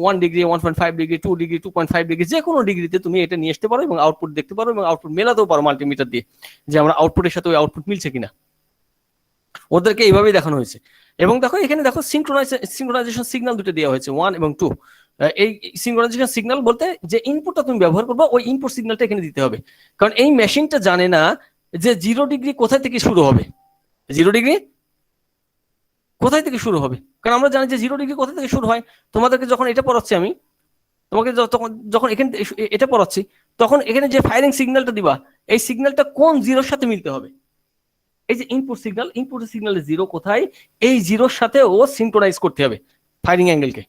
1 ডিগ্রি, 1.5 ডিগ্রি, 2 ডিগ্রি, 2.5 ডিগ্রি, যে কোনো ডিগ্রিতে তুমি এটা নিয়ে আসতে পারো, এবং আউটপুট দেখতে পারো, এবং আউটপুট মেলাতেও পারো মাল্টিমিটার দিয়ে, যে আমরা আউটপুটের সাথে ওই আউটপুট মিলছে কিনা। ওদেরকে এইভাবেই দেখানো হয়েছে। এবং দেখো এখানে দেখো সিনক্রোনাইজেশন সিগন্যাল দুটো দেওয়া হয়েছে, 1 এবং 2। এই সিনক্রোনাইজেশন সিগন্যাল বলতে যে ইনপুটটা তুমি ব্যবহার করবে ওই ইনপুট সিগন্যালটা এখানে দিতে হবে, কারণ এই মেশিনটা জানে না যে 0° কোথায় থেকে শুরু হবে, 0° কোথায় থেকে শুরু হবে, কারণ আমরা জানি যে 0° কোথা থেকে শুরু হয়। তোমাদেরকে যখন এটা পড়াচ্ছি আমি, তোমাকে যখন এখানে এটা পড়াচ্ছি, তখন এখানে যে ফায়ারিং সিগন্যালটা দিবা, এই সিগন্যালটা কোন জিরোর সাথে মিলতে হবে। এই যে ইনপুট সিগন্যালের জিরো কোথায়, এই জিরোর সাথে ও সিনক্রোনাইজ করতে হবে ফায়ারিং অ্যাঙ্গেলকে।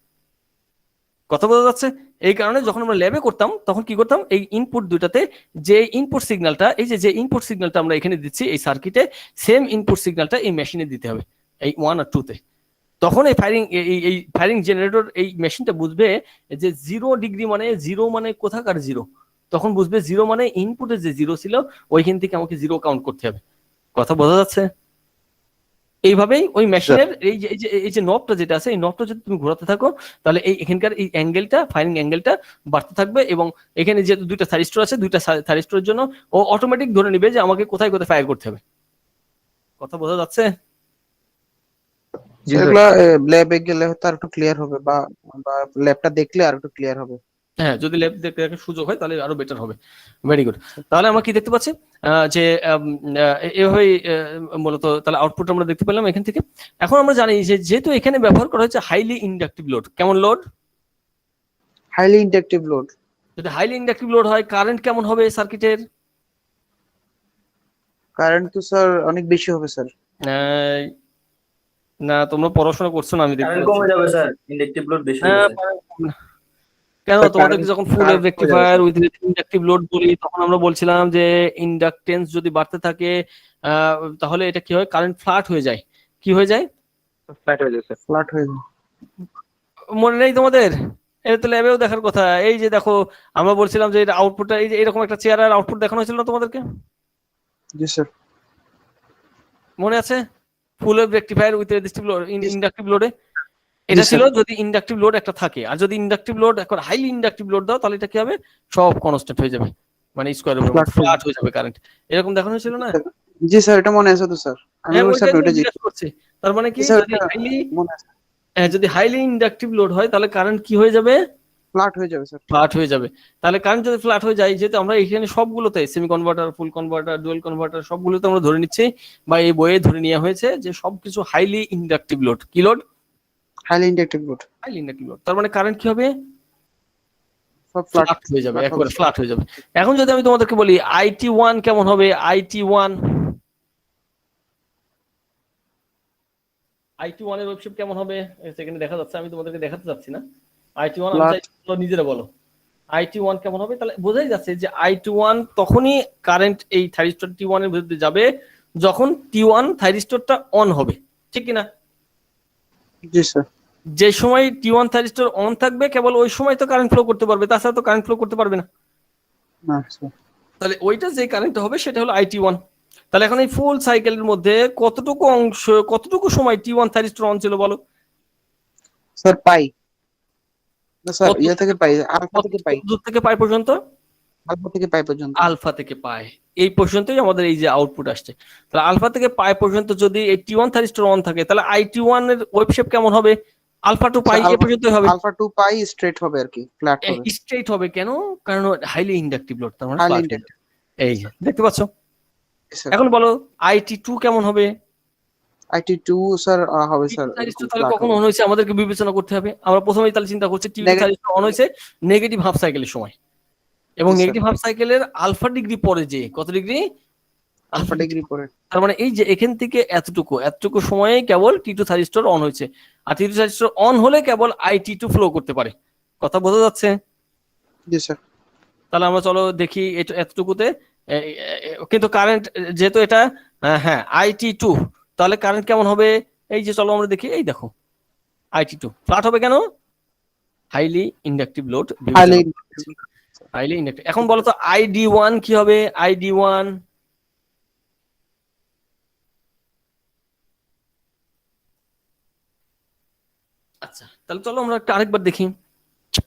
কথা বোঝা যাচ্ছে? এই কারণে যখন আমরা ল্যাবে করতাম তখন কি করতাম, এই ইনপুট দুটাতে যে ইনপুট সিগন্যালটা, এই যে ইনপুট সিগন্যালটা আমরা এখানে দিচ্ছি এই সার্কিটে, সেম ইনপুট সিগন্যালটা এই মেশিনে দিতে হবে, এই 1 আর 2 তে। তখন এই ফায়ারিং জেনারেটর এই মেশিনটা বুঝবে যে 0° মানে 0 মানে কোথাকার জিরো, তখন বুঝবে 0 মানে ইনপুটে যে জিরো ছিল ওইখান থেকে আমাকে জিরো কাউন্ট করতে হবে। কথা বোঝা যাচ্ছে? এইভাবেই ওই মেশিনের এই যে নবটা যেটা আছে, এই নবটা যদি তুমি ঘোরাতে থাকো তাহলে এই এখানকার এই অ্যাঙ্গেলটা, ফায়ারিং অ্যাঙ্গেলটা বাড়তে থাকবে, এবং এখানে যেহেতু দুইটা থাইরিস্টর আছে, দুইটা থাইরিস্টরের জন্য ও অটোমেটিক ধরে নিবে যে আমাকে কোথায় কোথায় ফায়ার করতে হবে। কথা বোঝা যাচ্ছে? এগুলা ল্যাবে গেলে হয়তো আর একটু ক্লিয়ার হবে, বা ল্যাবটা দেখলে আর একটু ক্লিয়ার হবে। হ্যাঁ, যদি ল্যাব দেখতে দেখার সুযোগ হয় তাহলে আরো বেটার হবে। Very good. তাহলে আমরা কি দেখতে পাচ্ছি, যে এভাবে মূলত তাহলে আউটপুট আমরা দেখতে পেলাম এখান থেকে। এখন আমরা জানি যে যেহেতু এখানে ব্যবহার করা হচ্ছে হাইলি ইন্ডাকটিভ লোড, কেমন লোড? Highly inductive load. যদি হাইলি ইন্ডাকটিভ লোড হয় কারেন্ট কেমন হবে সার্কিটের? কারেন্ট তো স্যার অনেক বেশি হবে স্যার। না, তোমরা পড়াশোনা করছো না, আমি দেখতে কারেন্ট পাচ্ছি। কমে যাবে স্যার, ইন্ডাকটিভ লোড বেশি হ্যাঁ, হবে স্যার। কেন স্যার, তোমাদেরকে current যখন ফুল current rectifier with inductive load বলি তখন আমরা বলছিলাম যে ইন্ডাকটেন্স যদি বাড়তে থাকে তাহলে এটা কি হয়, কারেন্ট ফ্ল্যাট হয়ে যায়। কি হয়ে যায়? ফ্ল্যাট হয়ে যায় স্যার। ফ্ল্যাট হয়ে যায়। মনে নেই তোমাদের? এটা তো ল্যাবেও দেখার কথা। এই যে দেখো, আমরা বলছিলাম যে এটা আউটপুটটা, এই যে এরকম একটা চেয়ারের আউটপুট দেখানো হয়েছিল না তোমাদেরকে, জি স্যার। মনে আছে? Full rectifier with resistive load, Yes. Inductive লোডে এটা Yes, ছিল sir. যদি ইন্ডাকটিভ লোড একটা থাকে, আর যদি ইন্ডাকটিভ লোড এখন হাইলি ইন্ডাকটিভ লোড দাও তাহলে এটা কি হবে, সব কনস্ট্যান্ট হয়ে যাবে, মানে স্কয়ার Flat হয়ে ফ্ল্যাট হয়ে যাবে কারেন্ট। এরকম দেখানো হয়েছিল না? জি স্যার, এটা মনে আছে তো স্যার। আমি হ্যাঁ, ওই স্যার ওইটাই ওইটা জিজ্ঞেস করছি। তার মানে কি, স্যার যদি হাইলি মনে আছে, যদি হাইলি ইন্ডাকটিভ লোড হয় তাহলে কারেন্ট কি হয়ে যাবে, ফ্ল্যাট হয়ে যাবে স্যার। ফ্ল্যাট হয়ে যাবে। তাহলে কারেন্ট যদি ফ্ল্যাট হয়ে যায়, যেহেতু আমরা এখানে সবগুলোতে সেমি কনভার্টার, ফুল কনভার্টার, ডুয়াল কনভার্টার সবগুলোতে আমরা ধরে নিচ্ছি, বা এই বইয়ে ধরে নেওয়া হয়েছে যে সবকিছু হাইলি ইন্ডাকটিভ লোড। কি load? Highly inductive load. Highly inductive load. তার মানে কারেন্ট কি হবে, সব ফ্ল্যাট ফ্ল্যাট হয়ে যাবে, flat একেবারে হবে। ফ্ল্যাট হয়ে যাবে। এখন যদি আমি তোমাদেরকে বলি IT1 কেমন হবে, IT1 এর ওয়েবশেপ কেমন হবে, সেখানে দেখা যাচ্ছে, আমি তোমাদেরকে দেখাতে যাচ্ছি না। IT1 আমি Flat. চাই তোমরা নিজেরা বলো IT1 কেমন হবে। তাহলে বোঝাই যাচ্ছে যে IT1 তখনই কারেন্ট এই থাইরিস্টর T1 এর ভিতরে যাবে যখন T1 থাইরিস্টরটা অন হবে, ঠিক কিনা? জি স্যার। যে সময় T1 থাইরিস্টর অন থাকবে কেবল ওই সময় তো কারেন্ট ফ্লো করতে পারবে, তাছাড়া তো কারেন্ট ফ্লো করতে পারবে না। না স্যার। তাহলে ওইটা যে কারেন্টটা হবে সেটা হলো IT1। তাহলে এখন এই ফুল সাইকেলের মধ্যে কতটুকু অংশ, কতটুকু সময় T1 থাইরিস্টর অন ছিল বলো? স্যার পাই না স্যার, কত- ইয়া থেকে পাই, আলফা থেকে পাই, কত দূর থেকে পাই পর্যন্ত? আলফা থেকে পাই পর্যন্ত। আলফা থেকে পাই এই পর্যন্তই আমাদের এই যে আউটপুট আসছে। তাহলে আলফা থেকে পাই পর্যন্ত যদি এই T1 থাইরিস্টর অন থাকে তাহলে IT1 এর ওয়েবশেপ কেমন হবে, আলফা টু পাই এই পর্যন্তই হবে। আলফা টু পাই স্ট্রেট হবে আর কি, ফ্ল্যাট হবে। স্ট্রেট হবে কেন? কারণ হাইলি ইন্ডাকটিভ লোড, তার মানে Highly flat হয়ে যাবে। এই যে দেখতে পাচ্ছ। স্যার এখন বলো IT2 কেমন হবে? IT2 স্যার হবে স্যার। থাইরিস্টর তাহলে কখন অন হয়েছে আমাদেরকে বিবেচনা করতে হবে। আমরা প্রথমেই তাহলে চিন্তা করছি টিভি Negative- থাইরিস্টর অন হয়েছে নেগেটিভ হাফ সাইকেলের সময়, এবং জি, স্যার। নেগেটিভ হাফ সাইকেলের আলফা ডিগ্রি পরে যে কত ডিগ্রি, আলফা ডিগ্রি পরে। তার মানে এই যে এখান থেকে এতটুকু সময়ে কেবল T2 থাইরিস্টর অন হয়েছে, আর T2 থাইরিস্টর অন হলে কেবল IT2 ফ্লো করতে পারে। কথা বোঝা যাচ্ছে? জি স্যার। তাহলে আমরা চলো দেখি এটা এতটুকুতে কিন্তু কারেন্ট যেহেতু এটা হ্যাঁ IT2, তাহলে কারেন্ট কেমন হবে? এই যে চলো আমরা দেখি, এই দেখো IT2 ফ্ল্যাট হবে কেন? Highly inductive load, highly inductive. এখন বলো তো ID1 কি হবে? ID1 আচ্ছা, তাহলে চলো আমরা একটা আরেকবার দেখি।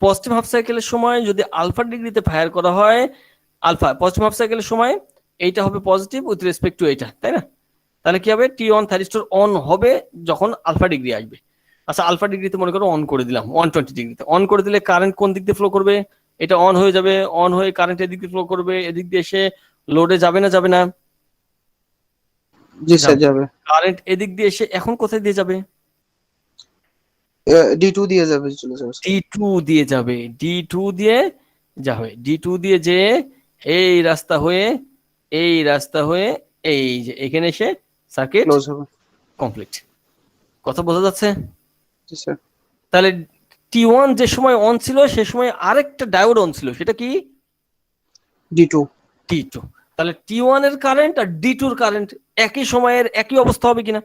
পজিটিভ হাফ সাইকেলের সময় যদি আলফা ডিগ্রিতে ফায়ার করা হয়, আলফা পজিটিভ হাফ সাইকেলের সময় এইটা হবে পজিটিভ উইথ রেসপেক্ট টু এইটা, তাই না? তাহলে কি হবে, T1 থাইরিস্টর অন হবে যখন আলফা ডিগ্রি আসবে। আচ্ছা আলফা ডিগ্রিতে মনে করো অন করে দিলাম 120 ডিগ্রিতে, অন করে দিলে কারেন্ট কোন দিক দিয়ে ফ্লো করবে? এটা অন হয়ে যাবে, অন হয়ে কারেন্ট এদিক দিয়ে ফ্লো করবে, এদিক দিয়ে এসে লোডে যাবে না যাবে না? জি স্যার যাবে। কারেন্ট এদিক দিয়ে এসে এখন কোথায় দিয়ে যাবে? D2 দিয়ে যাবে, চলে যাবে স্যার। D2 দিয়ে যাবে, D2 দিয়ে যাবে, D2 দিয়ে যে এই রাস্তা হয়ে এই রাস্তা হয়ে এই যে এখানে এসে সার্কিট ক্লোজ হবে। কমপ্লিট। কথা বোঝা যাচ্ছে? জি স্যার। তাহলে T1 যে সময় অন ছিল সে সময় আরেকটা ডায়োড অন ছিল, সেটা কি? D2। D2। তাহলে T1 এর কারেন্ট আর D2 এর কারেন্ট একই সময়ের একই অবস্থা হবে কিনা?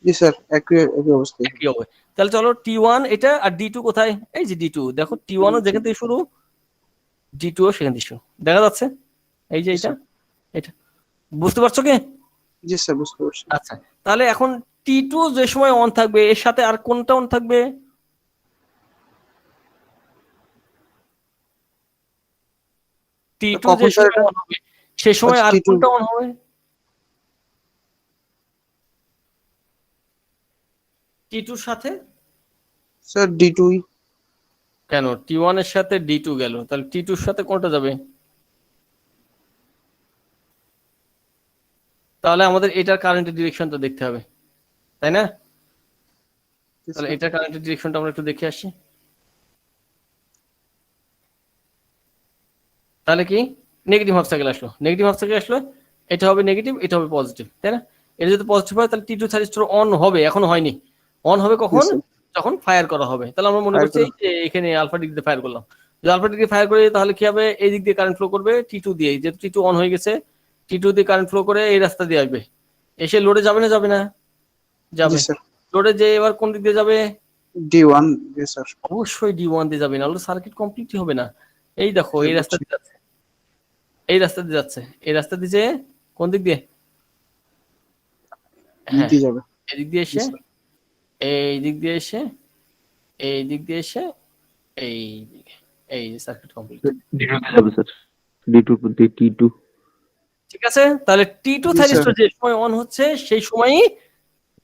জি স্যার, একই অবস্থা। একই হবে। তাহলে চলো T1 এটা আর D2 কোথায়? এই যে D2, দেখো T1 ও যেখান থেকে শুরু, D2 ও সেখান থেকে শুরু, দেখা যাচ্ছে? এই যে এটা, এটা বুঝতে পারছো কি? জি স্যার, বুঝতে পারছি। আচ্ছা তাহলে এখন T2 যে সময় অন থাকবে এর সাথে আর কোনটা অন থাকবে? T2 যে কখন স্যার সময় এটা? অন হবে সে সময় আচ্ছা, আর T2 কোনটা অন হবে? T2 এর সাথে স্যার D2। কেন T1 এর সাথে D2 গেল, তাহলে T2 এর সাথে কোনটা যাবে? তাহলে আমাদের এটার কারেন্টের ডিরেকশনটা দেখতে হবে, তাই না? তাহলে এটার কারেন্টের ডিরেকশনটা আমরা একটু দেখে আসি। তাহলে কি নেগেটিভ হাফ সাইকেল আসলো, নেগেটিভ হাফ সাইকেল আসলো, এটা হবে নেগেটিভ, এটা হবে পজিটিভ, তাই না? এটা যদি পজিটিভ হয় তাহলে T2 থাইরিস্টর অন হবে, এখনো হয়নি। অন হবে কখন? যখন ফায়ার করা হবে। তাহলে আমরা মনে করছি যে এখানে আলফা ডিগ্রিতে ফায়ার করলাম, যদি আলফা ডিগ্রি ফায়ার করে তাহলে কি হবে? এই দিক দিয়ে কারেন্ট ফ্লো করবে T2 দিয়ে, যেহেতু T2 অন হয়ে গেছে, T2 দিয়ে কারেন্ট ফ্লো করে এই রাস্তা দিয়ে আসবে, এসে লোডে যাবে না যাবে না? যাবে। লোডে যে এবার কোন দিক দিয়ে যাবে? D1। জি স্যার। অবশ্যই D1 দিয়ে যাবে, নাহলে সার্কিট কমপ্লিটই হবে না। এই দেখো এই রাস্তা দিয়ে যাচ্ছে, এই রাস্তা দিয়ে যাচ্ছে, এই রাস্তা দিয়ে যে কোন দিক দিয়ে? হ্যাঁ D যাবে। এদিক দিয়ে এসে এই দিক দিয়ে এসে এই দিক দিয়ে এসে এই দিকে, এই সার্কিট কমপ্লিট। D2 তে যাবে স্যার, D2 T2। ঠিক আছে, তাহলে T2 জি, থাইরিস্টর যে সময় অন হচ্ছে সেই সময়ই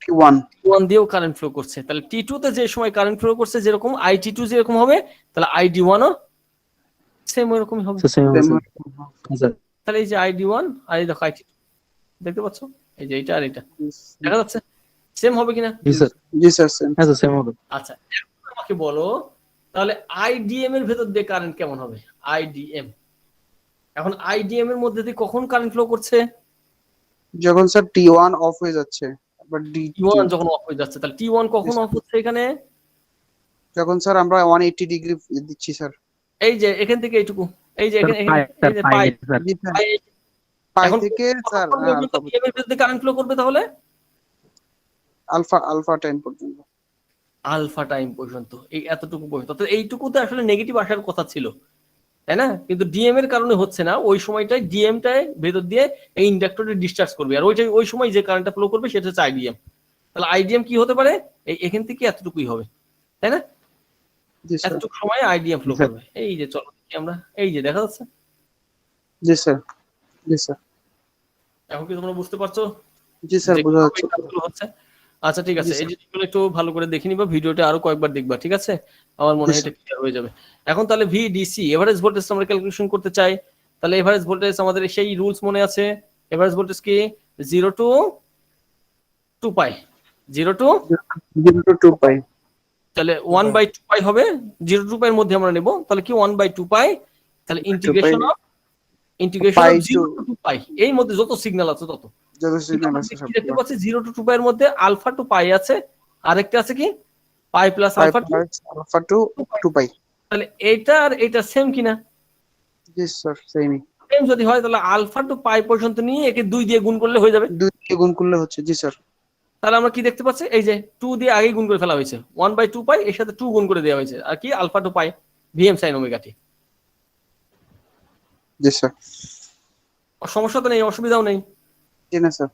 T1। T1 দিয়েও কারেন্ট ফ্লো করছে। তাহলে T2 তে যে সময় কারেন্ট ফ্লো করছে যেরকম IT2 যেরকম হবে, তাহলে ID1 ও সেম ওইরকমই হবে। স্যার তাহলে এই যে ID1 আর এই দেখো IT2, দেখতে পাচ্ছ? এই যে এটা আর এটা দেখা যাচ্ছে, সেম হবে কিনা? জি স্যার, জি স্যার, সেম। হ্যাঁ স্যার সেম হবে। আচ্ছা এখন আমাকে বলো তাহলে IDM এর ভেতর দিয়ে কারেন্ট কেমন হবে? IDM, এখন IDM এর মধ্যে দিয়ে কখন কারেন্ট ফ্লো করছে? যখন স্যার T1 অফ হয়ে যাচ্ছে, আবার D2 T1 যখন অফ হয়ে যাচ্ছে, তাহলে T1 কখন অফ হচ্ছে এখানে? যখন স্যার আমরা 180 ডিগ্রি দিচ্ছি স্যার। এই যে এখান থেকে এইটুকু, এই যে এখানে এই যে পাই, জি স্যার, পাই পাই এখন থেকে স্যার IDM এর ভেতর দিয়ে কারেন্ট ফ্লো করবে তাহলে আলফা 10 পর্যন্ত। আলফা টাইম পর্যন্ত, এই এতটুকু পর্যন্ত। তো এইটুকুতে আসলে নেগেটিভ আসার কথা ছিল, তাই না? কিন্তু ডিএম এর কারণে হচ্ছে না, ওই সময়টায় ডিএমটায় ভেতর দিয়ে এই ইন্ডাক্টরটা ডিসচার্জ করবে, আর ওইটাই ওই সময় যে কারেন্টটা ফ্লো করবে সেটা হচ্ছে আইডিএম। তাহলে আইডিএম কি হতে পারে? এই এখান থেকে এতটুকুই হবে, তাই না? জি স্যার। এতটুকু সময় আইডিএম ফ্লো করবে। এই যে চলো দেখি আমরা, এই যে দেখা যাচ্ছে, জি স্যার। জি স্যার। এখন কি তোমরা বুঝতে পারছো জি স্যার, যে বোঝা কিভাবে যাচ্ছে। এই কাজগুলো হচ্ছে? আচ্ছা ঠিক আছে, জি, এই জিনিসগুলো একটু ভালো করে দেখে নিবা, ভিডিওটা আরো কয়েকবার দেখবা, ঠিক আছে? আমার মনে হয় জি, এটা ক্লিয়ার হয়ে যাবে। এখন তাহলে VDC এভারেজ ভোল্টেজ আমরা ক্যালকুলেশন করতে চাই, তাহলে এভারেজ ভোল্টেজ আমাদের সেই রুলস মনে আছে। এভারেজ ভোল্টেজ কি? 0 to 2 pi, 0 to 0 to 2 pi. তাহলে 1/2 পাই হবে, 0 to 2 পাই এর মধ্যে আমরা নেব, তাহলে কি 1/2 পাই, তাহলে ইন্টিগ্রেশন অফ পাই 0 to 2 পাই, এই মধ্যে যত সিগন্যাল আছে তত। যত কিন্তু সিগন্যাল আমরা আছে সব দেখতে পাচ্ছি 0 to 2 পাই এর মধ্যে আলফা টু পাই আছে, আরেকটা আছে কি pi plus pi alpha to. Alpha to 2 pi. তাহলে এটা আর এটা সেম কিনা? জি স্যার, সেমই। সেম যদি হয় তাহলে আলফা টু পাই পর্যন্ত নিয়ে একে 2 দিয়ে গুণ করলে হয়ে যাবে। 2 দিয়ে গুণ করলে হচ্ছে। জি স্যার। তাহলে আমরা কি দেখতে পাচ্ছি? এই যে 2 দিয়ে আগেই গুণ করে ফেলা হয়েছে, 1/2 পাই এর সাথে 2 গুণ করে দেওয়া হয়েছে, আর কি alpha to pi V M sine omega T. G sir. সমস্যা তো নেই, অসুবিধাও নেই। জি না স্যার।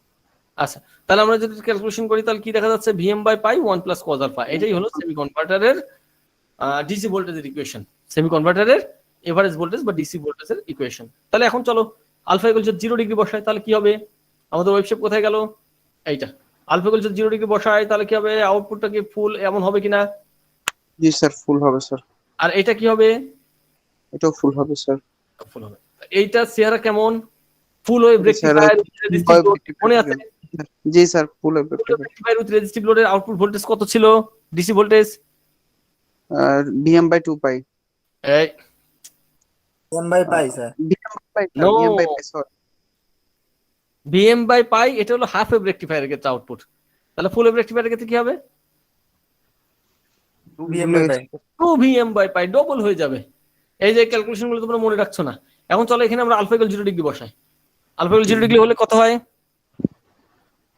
আচ্ছা তাহলে আমরা যদি ক্যালকুলেশন করি তাহলে কি দেখা যাচ্ছে? VM by pi 1 plus cos alpha, এটাই হলো সেমি কনভার্টারের ডিসি ভোল্টেজের ইকুয়েশন, সেমি কনভার্টারের এভারেজ ভোল্টেজ বা ডিসি ভোল্টেজের ইকুয়েশন। তাহলে এখন চলো আলফা ইকুয়াল টু 0 ডিগ্রি বসাই, তাহলে কি হবে? আমাদের ওয়েভ শেপ কোথায় গেল? এইটা আলফা ইকুয়াল যদি 0 ডিগ্রি বসাই তাহলে কি হবে, আউটপুটটা কি ফুল এমন হবে কিনা? জি স্যার, ফুল হবে স্যার। আর এটা কি হবে? এটাও ফুল হবে স্যার। ফুল হবে। এইটা চেহারা কেমন? ফুল ওয়েভ রেকটিফায়ার মনে আছে? জি স্যার, ফুল হবে। রেকটিফায়ার উইথ রেজিস্টিভ লোডের আউটপুট ভোল্টেজ কত ছিল? DC voltage Vm/2 pi. এই 1/π sir. No. Vm/π sorry. Vm by pi, এটা হলো হাফ ওয়েভ রেকটিফায়ারের ক্ষেত্রে আউটপুট। তাহলে ফুল ওয়েভ রেকটিফায়ারের ক্ষেত্রে কি হবে? 2Vm/π। 2 Vm by pi, double হয়ে যাবে। এই যে ক্যালকুলেশন গুলো তোমরা মনে রাখছো না। এখন চলো এখানে আমরা আলফা ইকুয়াল 0 ডিগ্রি বসাই। আলফা ইকুয়াল 0 ডিগ্রি হলে কত হয়?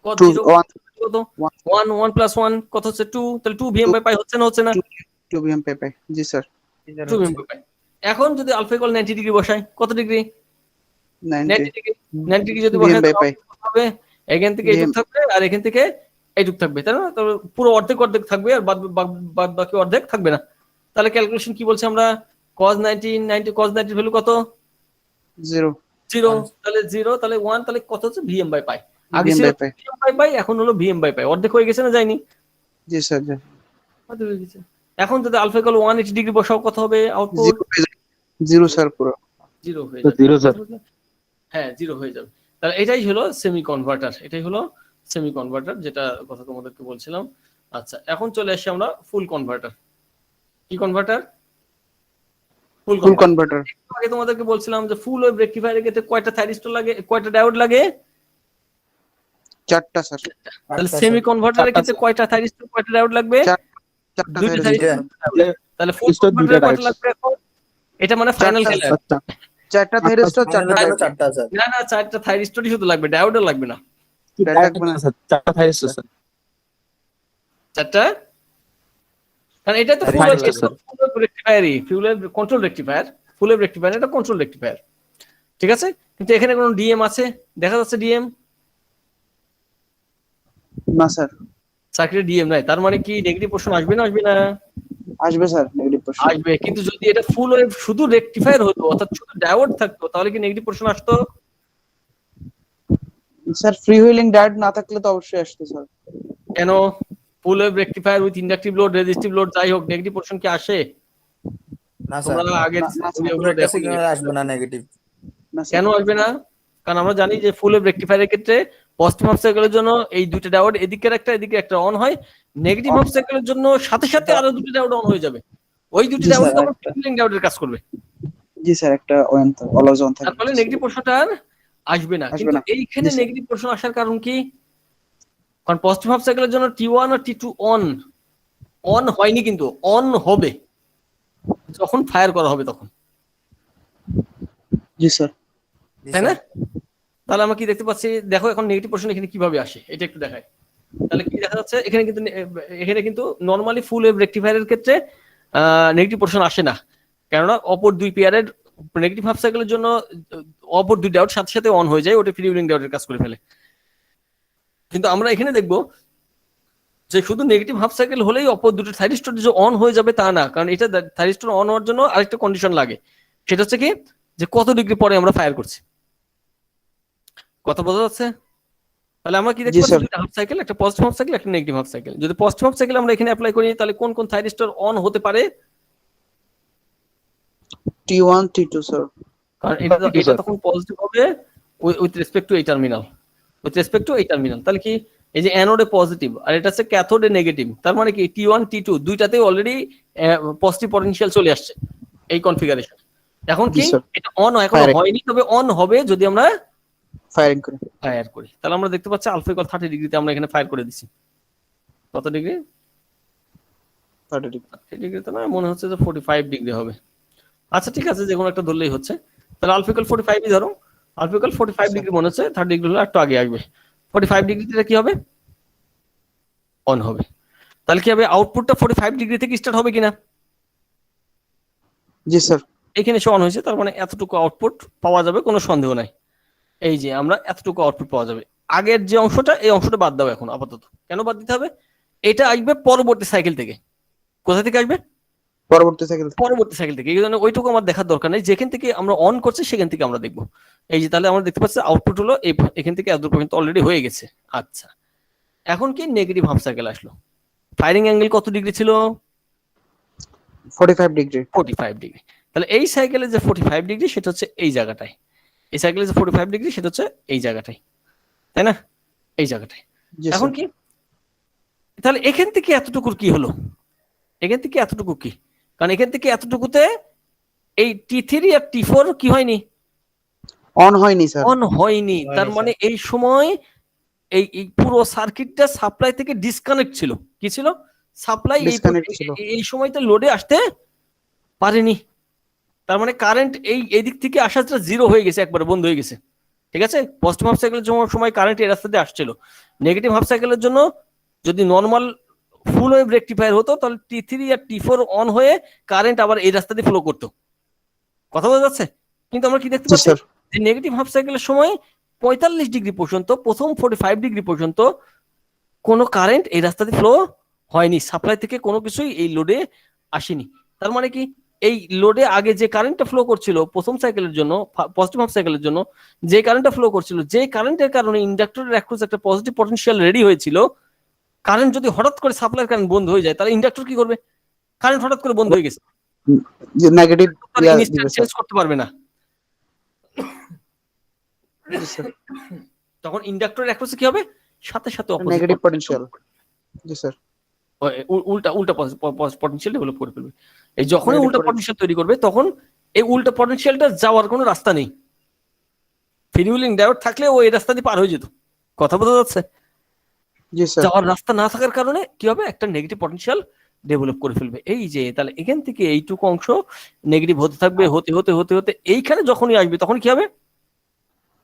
কত 2 0 1 কত 1 1 প্লাস 1 কত হচ্ছে 2, তাহলে 2 Vm বাই পাই হচ্ছে না, হচ্ছে না? 2 Vm/π পাই। জি স্যার। 2 Vm by pi. এখন যদি আলফা ইকুয়াল 90 ডিগ্রি বসাই, কত ডিগ্রি? 90 ডিগ্রি। 90 ডিগ্রি যদি বসাই Vm/π তাহলে কত হবে? এখান থেকে এইটুক থাকবে আর এখান থেকে এইটুক থাকবে, তাই না? তাহলে পুরো অর্ধেক অর্ধেক থাকবে আর বাদ বাকি অর্ধেক থাকবে না। তাহলে ক্যালকুলেশন কি বলছে আমরা? cos 90 cos 90 ভ্যালু কত? 0 0। তাহলে 0, তাহলে 1, তাহলে কত হচ্ছে? Vm by pi. আগে ছিল Vm/π। Vm বাই পাই, এখন হলো Vm বাই পাই। অর্ধেক হয়ে গেছে না, যায়নি? জি স্যার। জি। অর্ধেক হয়ে গেছে। এখন যদি আলফা ইকুয়াল 180 ডিগ্রি বসাও, কত হবে আউটপুট? 0 স্যার পুরো। 0 হয়ে তো যাবে। 0 স্যার। হ্যাঁ, 0 হয়ে যাবে। তাহলে এটাই হলো সেমি কনভার্টার, এটাই হলো সেমি কনভার্টার, যেটা কথা তোমাদেরকে বলছিলাম। আচ্ছা, এখন চলে আসি আমরা ফুল কনভার্টার। কি কনভার্টার? ফুল ফুল কনভার্টার। আগে তোমাদেরকে বলছিলাম যে ফুল ওয়েভ রেকটিফায়ারের ক্ষেত্রে কয়টা থাইরিস্টর লাগে, কয়টা ডায়োড লাগে? 4টা স্যার। তাহলে সেমি কনভার্টারের ক্ষেত্রে কয়টা থাইরিস্টর, কয়টা ডায়োড লাগবে? 4টা দুইটা থাইরিস্টর। তাহলে ফুল থাইরিস্টর দুইটা কনভার্টারে কয়টা ডায়োড। লাগবে এখন? এটা মানে ফাইনাল খেলা। 4টা থাইরিস্টর, 4টা ফাইনাল ডায়োড। 4টা স্যার। না না, 4টা থাইরিস্টরই শুধু লাগবে, ডায়োডও লাগবে না। ডায়োড লাগবে না। স্যার 4টা থাইরিস্টর স্যার। 4টা, কারণ এটা তো ফুল Thyristor, sir. রেকটিফায়ারই, full control rectifier, full rectifier, এটা কন্ট্রোল রেকটিফায়ার। ঠিক আছে, কিন্তু এখানে কোনো ডিএম আছে? দেখা যাচ্ছে ডিএম? না স্যার। সার্কিটে ডিএম নাই, তার মানে কি নেগেটিভ পোর্শন আসবে না, আসবে না? আসবে স্যার, নেগেটিভ পোর্শন আসবে। কিন্তু যদি এটা ফুল ওয়েভ শুধু রেকটিফায়ার হতো, অর্থাৎ শুধু ডায়োড থাকতো, তাহলে কি নেগেটিভ পোর্শন আসতো? স্যার। ফ্রি হুইলিং ডায়োড না থাকলে তো অবশ্যই আসতো স্যার। কেন? ফুল wave rectifier with inductive load, resistive load, যাই হোক, নেগেটিভ পোর্শন কি আসে? না স্যার। তোমরা আগে পুরো একটা সিগন্যাল আসবে না নেগেটিভ। না স্যার। কেন আসবে না? কারণ আমরা জানি যে ফুল ওয়েভ রেকটিফায়ারের ক্ষেত্রে পজিটিভ হাফ সাইকেলের জন্য এই দুইটা ডায়োড এদিকের একটা এদিকে একটা অন হয়, নেগেটিভ হাফ সাইকেলের জন্য সাথে সাথে আরো দুটো ডায়োড অন হয়ে যাবে। ওই দুটো জি ডায়োড স্যার, তখন ফিলিং ডায়োডের কাজ করবে। জি স্যার, একটা অলওয়েজ অন থাকে। তারপরে নেগেটিভ পোর্শনটা আর আসবে না। আসবে কিন্তু না। এইখানে জি স্যার। নেগেটিভ পোর্শন আসার কারণ কি? কারণ পজিটিভ হাফ সাইকেলের জন্য T1 আর T2 অন হয়নি, কিন্তু অন হবে যখন ফায়ার করা হবে তখন, জি স্যার। তাই না? তাহলে আমরা কি দেখতে পাচ্ছি? দেখো এখন নেগেটিভ পোর্শন এখানে কিভাবে আসে, এটা একটু দেখাই। তাহলে কি দেখা যাচ্ছে? এখানে কিন্তু নরমালি ফুল ওয়েভ রেকটিফায়ারের ক্ষেত্রে নেগেটিভ পোর্শন আসে না, কেননা অপর দুই পেয়ারের নেগেটিভ হাফ সাইকেলের জন্য অপর দুই ডায়োড সাথে সাথে অন হয়ে যায়, ওটা ফ্রি হুইলিং ডায়োডের কাজ করে ফেলে। কিন্তু আমরা এখানে দেখবো যে শুধু নেগেটিভ হাফ সাইকেল হলেই অপর দুটো থাইরিস্টর যে অন হয়ে যাবে তা না, কারণ এটা থাইরিস্টর অন হওয়ার জন্য আরেকটা কন্ডিশন লাগে, সেটা হচ্ছে কি, যে কত ডিগ্রি পরে আমরা ফায়ার করছি। কথা বোঝা যাচ্ছে? তাহলে আমরা কি দেখতে জি, পাচ্ছি? স্যার। দুটো হাফ সাইকেল, একটা পজিটিভ হাফ সাইকেল, একটা নেগেটিভ হাফ সাইকেল। যদি পজিটিভ হাফ সাইকেল আমরা এখানে অ্যাপ্লাই করি, তাহলে কোন কোন থাইরিস্টর অন হতে পারে? T1 T2 sir. কারণ এটা T2, sir. তখন পজিটিভ হবে উইথ রেসপেক্ট টু এই টার্মিনাল, উইথ রেসপেক্ট টু এই টার্মিনাল। তাহলে কি, এই যে অ্যানোডে পজিটিভ আর এটা হচ্ছে ক্যাথোডে নেগেটিভ, তার মানে কি T1 T2 দুইটাতেই already positive potential চলে আসছে এই কনফিগারেশন। এখন কি জি, sir. এটা অন এখনো Firing. হয়নি, তবে অন হবে যদি আমরা ফায়ারিং করে। ফায়ার করি। তাহলে আমরা দেখতে পাচ্ছি আলফা ইকুয়াল 30 ডিগ্রিতে আমরা এখানে ফায়ার করে দিছি। কত ডিগ্রি? 30 ডিগ্রি। 30 ডিগ্রিতে না, মনে হচ্ছে যে 45 ডিগ্রি হবে। আচ্ছা ঠিক আছে, যে কোনো একটা ধরলেই হচ্ছে। তাহলে আলফা ইকুয়াল 45 ই ধরো। আলফা ইকুয়াল 45 ডিগ্রি মনে হচ্ছে, 30 ডিগ্রি হলে একটু আগে আসবে। 45 ডিগ্রিতে কি হবে? অন হবে। তাহলে কি হবে? আউটপুটটা 45 ডিগ্রি থেকে স্টার্ট হবে কিনা? জি স্যার। এখানে এসে অন হয়েছে, তার মানে এতটুকু আউটপুট পাওয়া যাবে, কোনো সন্দেহ নাই। এই যে আমরা এতটুকু আউটপুট পাওয়া যাবে। আগের যে অংশটা, এই অংশটা বাদ দাও এখন আপাতত। কেন বাদ দিতে হবে? এটা আসবে পরবর্তী সাইকেল থেকে। কোথা থেকে আসবে? পরবর্তী সাইকেল। পরবর্তী সাইকেল থেকে। এই জন্য ওইটুকু আমার দেখার দরকার নেই, যেখান থেকে আমরা অন করছি সেখান থেকে আমরা দেখবো। এই যে তাহলে আমরা দেখতে পাচ্ছি আউটপুট হলো এখান থেকে এত পর্যন্ত অলরেডি হয়ে গেছে। আচ্ছা, এখন কি নেগেটিভ হাফ সাইকেল আসলো, ফায়ারিং অ্যাঙ্গেল কত ডিগ্রি ছিল? 45 ডিগ্রি। 45 ডিগ্রি। তাহলে এই সাইকেলে যে 45 ডিগ্রি সেটা হচ্ছে এই জায়গাটায়, এই সাইকেলে যে 45 ডিগ্রি সেটা হচ্ছে এই জায়গাটায়, তাই না? এই জায়গাটায়। জি এখন স্যার। কি তাহলে এখান থেকে এতটুকুর কি হলো? এখান থেকে এতটুকু কি? কারণ এখান থেকে এতটুকুতে এই T3 আর T4 কি হয়নি, অন হয়নি স্যার। অন হয়নি। তার মানে এই সময় এই এই পুরো সার্কিটটা সাপ্লাই থেকে ডিসকানেক্ট ছিল। কি ছিল? সাপ্লাই Disconnect ছিল। এই সময়টা লোডে আসতে পারেনি। তার মানে কারেন্ট এই দিক থেকে আসাটা জিরো হয়ে গেছে, একবারে বন্ধ হয়ে গেছে। ঠিক আছে? পজিটিভ হাফ সাইকেলের সময় কারেন্ট এই রাস্তা দিয়ে আসছিল। নেগেটিভ হাফ সাইকেলের জন্য যদি নর্মাল ফুল ওয়েভ রেকটিফায়ার হতো তাহলে T3 আর T4 অন হয়ে কারেন্ট আবার এই রাস্তা দিয়ে ফ্লো করতো। কথা বোঝা যাচ্ছে? কিন্তু আমরা কি দেখতে জি পাচ্ছি স্যার। যে নেগেটিভ হাফ সাইকেলের সময় 45 ডিগ্রি পর্যন্ত, প্রথম 45 ডিগ্রি পর্যন্ত কোনো কারেন্ট এই রাস্তা দিয়ে ফ্লো হয়নি, সাপ্লাই থেকে কোনো কিছুই এই লোডে আসেনি। তার মানে কি এই লোডে আগে যে কারেন্টটা ফ্লো করছিল প্রথম সাইকেলের জন্য, পজিটিভ হাফ সাইকেলের জন্য যে কারেন্টটা ফ্লো করছিল, যে কারেন্টের কারণে ইন্ডাক্টরের অ্যাক্রস একটা পজিটিভ পটেনশিয়াল রেডি হয়েছিল, কারেন্ট যদি হঠাৎ করে সাপ্লাই কারেন্ট বন্ধ হয়ে যায় তাহলে ইন্ডাক্টর কি করবে? কারেন্ট হঠাৎ করে বন্ধ হয়ে গেছে, যে নেগেটিভ দিবে ইনস্ট্যান্ট স্যার। চেঞ্জ করতে পারবে না। জি স্যার। তখন ইন্ডাক্টরের অ্যাক্রসে কি হবে? সাথে সাথে নেগেটিভ পটেনশিয়াল। জি স্যার। উল্টা উল্টা পটেনশিয়াল ডেভেলপ করে ফেলবে। এই যখনই Negative উল্টা potential। পটেনশিয়াল তৈরি করবে তখন এই উল্টা পটেনশিয়ালটা যাওয়ার কোনো রাস্তা নেই। ফ্রিউয়েলিং ডায়োড থাকলে ও এই রাস্তা দিয়ে পার হয়ে যেত। কথা বোঝা যাচ্ছে? জি স্যার। যাওয়ার রাস্তা না থাকার কারণে কি হবে? একটা নেগেটিভ পটেনশিয়াল ডেভেলপ করে ফেলবে। এই যে তাহলে এখান থেকে এইটুকু অংশ নেগেটিভ হতে থাকবে, হতে হতে হতে হতে এইখানে যখনই আসবে তখন কি হবে?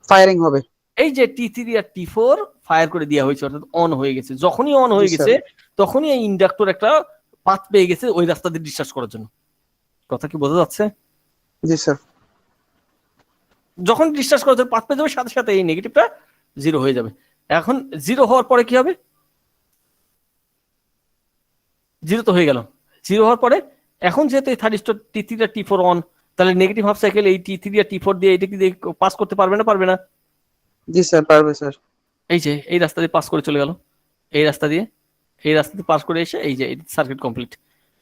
ফায়ারিং হবে। এই যে T3 আর T4 ফায়ার করে দেওয়া হয়েছে, অর্থাৎ অন হয়ে গেছে। যখনই অন হয়ে জি, গেছে তখনই এই ইন্ডাক্টর একটা পাথ পেয়ে গেছে ওই রাস্তা দিয়ে ডিসচার্জ করার জন্য। কথা কি বোঝা যাচ্ছে? জি স্যার। যখন ডিসচার্জ করার জন্য পাথ পেয়ে যাবে সাথে সাথে এই নেগেটিভটা জিরো হয়ে যাবে। এখন জিরো হওয়ার পরে কি হবে? জিরো তো হয়ে গেল। জিরো হওয়ার পরে এখন যেহেতু এই T3 আর T4 অন, তাহলে নেগেটিভ হাফ সাইকেল এই T3 আর T4 দিয়ে এটা কি পাস করতে পারবে না, পারবে না? জি স্যার, পারবে স্যার। এই যে এই রাস্তা দিয়ে পাস করে চলে গেল, এই রাস্তা দিয়ে পাস করে এসে এই যে সার্কিট কমপ্লিট।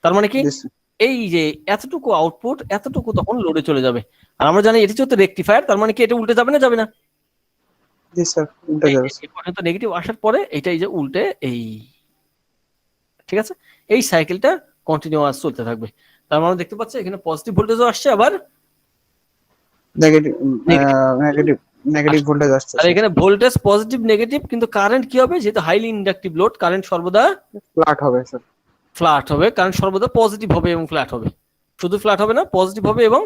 তার মানে কি জি স্যার। এই যে এতটুকু আউটপুট এতটুকু তখন লোডে চলে যাবে। আর আমরা জানি এটি হচ্ছে রেকটিফায়ার, তার মানে কি এটা উল্টে যাবে না, যাবে না? জি স্যার, উল্টে যাবে স্যার। এই পর্যন্ত নেগেটিভ আসার পরে এটা এই যে উল্টে এই, ঠিক আছে, এই সাইকেলটা কন্টিনিউয়াস চলতে থাকবে। তার মানে দেখতে পাচ্ছি এখানে পজিটিভ ভোল্টেজও আসছে, আবার negative Negative। Negative negative voltage আসছে আর এখানে ভোল্টেজ পজিটিভ নেগেটিভ, কিন্তু কারেন্ট কি হবে? যেহেতু হাইলি ইন্ডাকটিভ লোড, কারেন্ট সর্বদা ফ্ল্যাট হবে স্যার। ফ্ল্যাট হবে। কারেন্ট সর্বদা পজিটিভ হবে এবং ফ্ল্যাট হবে। শুধু ফ্ল্যাট হবে না, পজিটিভ হবে এবং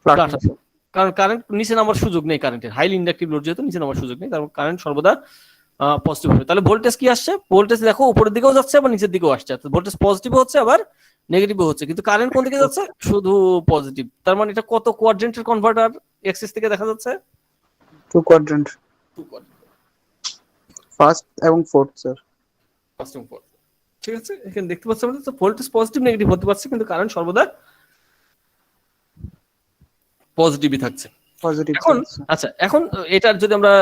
ফ্ল্যাট ফ্ল্যাট হবে। হবে। কারণ কারেন্ট নিচে নামার সুযোগ নেই, কারেন্টের হাইলি ইন্ডাকটিভ লোড যেহেতু নিচে নামার সুযোগ নেই, তার কারেন্ট সর্বদা পজিটিভ হবে। তাহলে ভোল্টেজ কি আসছে? ভোল্টেজ দেখো উপরের দিকেও যাচ্ছে আবার নিচের দিকেও আসছে, ভোল্টেজ পজিটিভ হচ্ছে আবার নেগেটিভও হচ্ছে, কিন্তু কারেন্ট কোন দিকে যাচ্ছে? শুধু পজিটিভ। তার মানে এটা কত কোয়াড্রেন্টের কনভার্টার এক্সিস থেকে দেখা যাচ্ছে? টু কোয়াড্রেন্ট, ফার্স্ট এবং ফোর্থ স্যার। ফার্স্ট এবং ফোর্থ। ঠিক আছে, এখানে দেখতে পাচ্ছি আমরা ভোল্টেজ পজিটিভ নেগেটিভ হতে পারছে, কিন্তু কারেন্ট সর্বদা পজিটিভই থাকছে। পজিটিভ। এখন আচ্ছা, এখন এটার যদি আমরা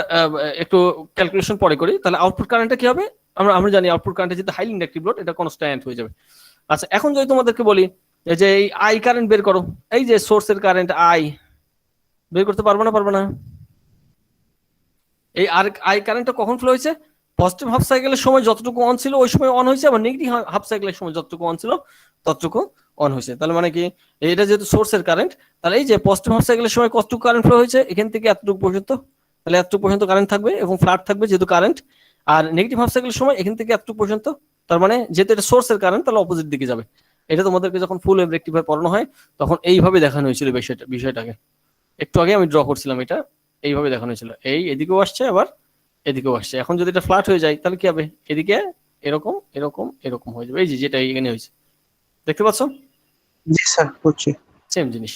একটু ক্যালকুলেশন পরে করি তাহলে আউটপুট কারেন্টটা কি হবে? আমরা জানি আউটপুট কারেন্টে যেটা হাইলি ইন্ডাকটিভ লোড এটা কনস্ট্যান্ট হয়ে যাবে। আচ্ছা, এখন যদি তোমাদেরকে বলি যে এই আই কারেন্ট বের করো, এই যে সোর্সের কারেন্ট আই বের করতে পারবো না, পারবো না? এই আই কারেন্টটা কখন ফ্লো হয়েছে? পজিটিভ হাফ সাইকেলের সময় যতটুকু অন ছিল ওই সময় অন হয়েছে, আবার নেগেটিভ হাফ সাইকেলের সময় যতটুকু অন ছিল ততটুকু অন হয়েছে। তাহলে মানে কি এটা যেহেতু সোর্সের কারেন্ট, তাহলে এই যে পজিটিভ হাফ সাইকেলের সময় কতটুকু কারেন্ট ফ্লো হয়েছে এখান থেকে এতটুকু পর্যন্ত, তাহলে এতটুকু পর্যন্ত কারেন্ট থাকবে এবং ফ্ল্যাট থাকবে যেহেতু কারেন্ট। আর নেগেটিভ হাফ সাইকেলের সময় এখান থেকে এতটুকু পর্যন্ত, তার মানে যেহেতু এটা সোর্সের কারেন্ট তাহলে অপোজিট দিকে যাবে। এটা তোমাদেরকে যখন ফুল ওয়েভ রেকটিফায়ার পড়ানো হয় তখন এইভাবে দেখানো হয়েছিল বিষয়টাকে। একটু আগে আমি ড্র করছিলাম, এটা এইভাবে দেখানো হয়েছিল, এই এদিকেও আসছে আবার এদিকেও আসছে। এখন যদি এটা ফ্ল্যাট হয়ে যায় তাহলে কি হবে? এদিকে এরকম এরকম এরকম হয়ে যাবে, এই যে যেটা এখানে হয়েছে দেখতে পাচ্ছ? জি স্যার, বুঝছি। সেম জিনিস।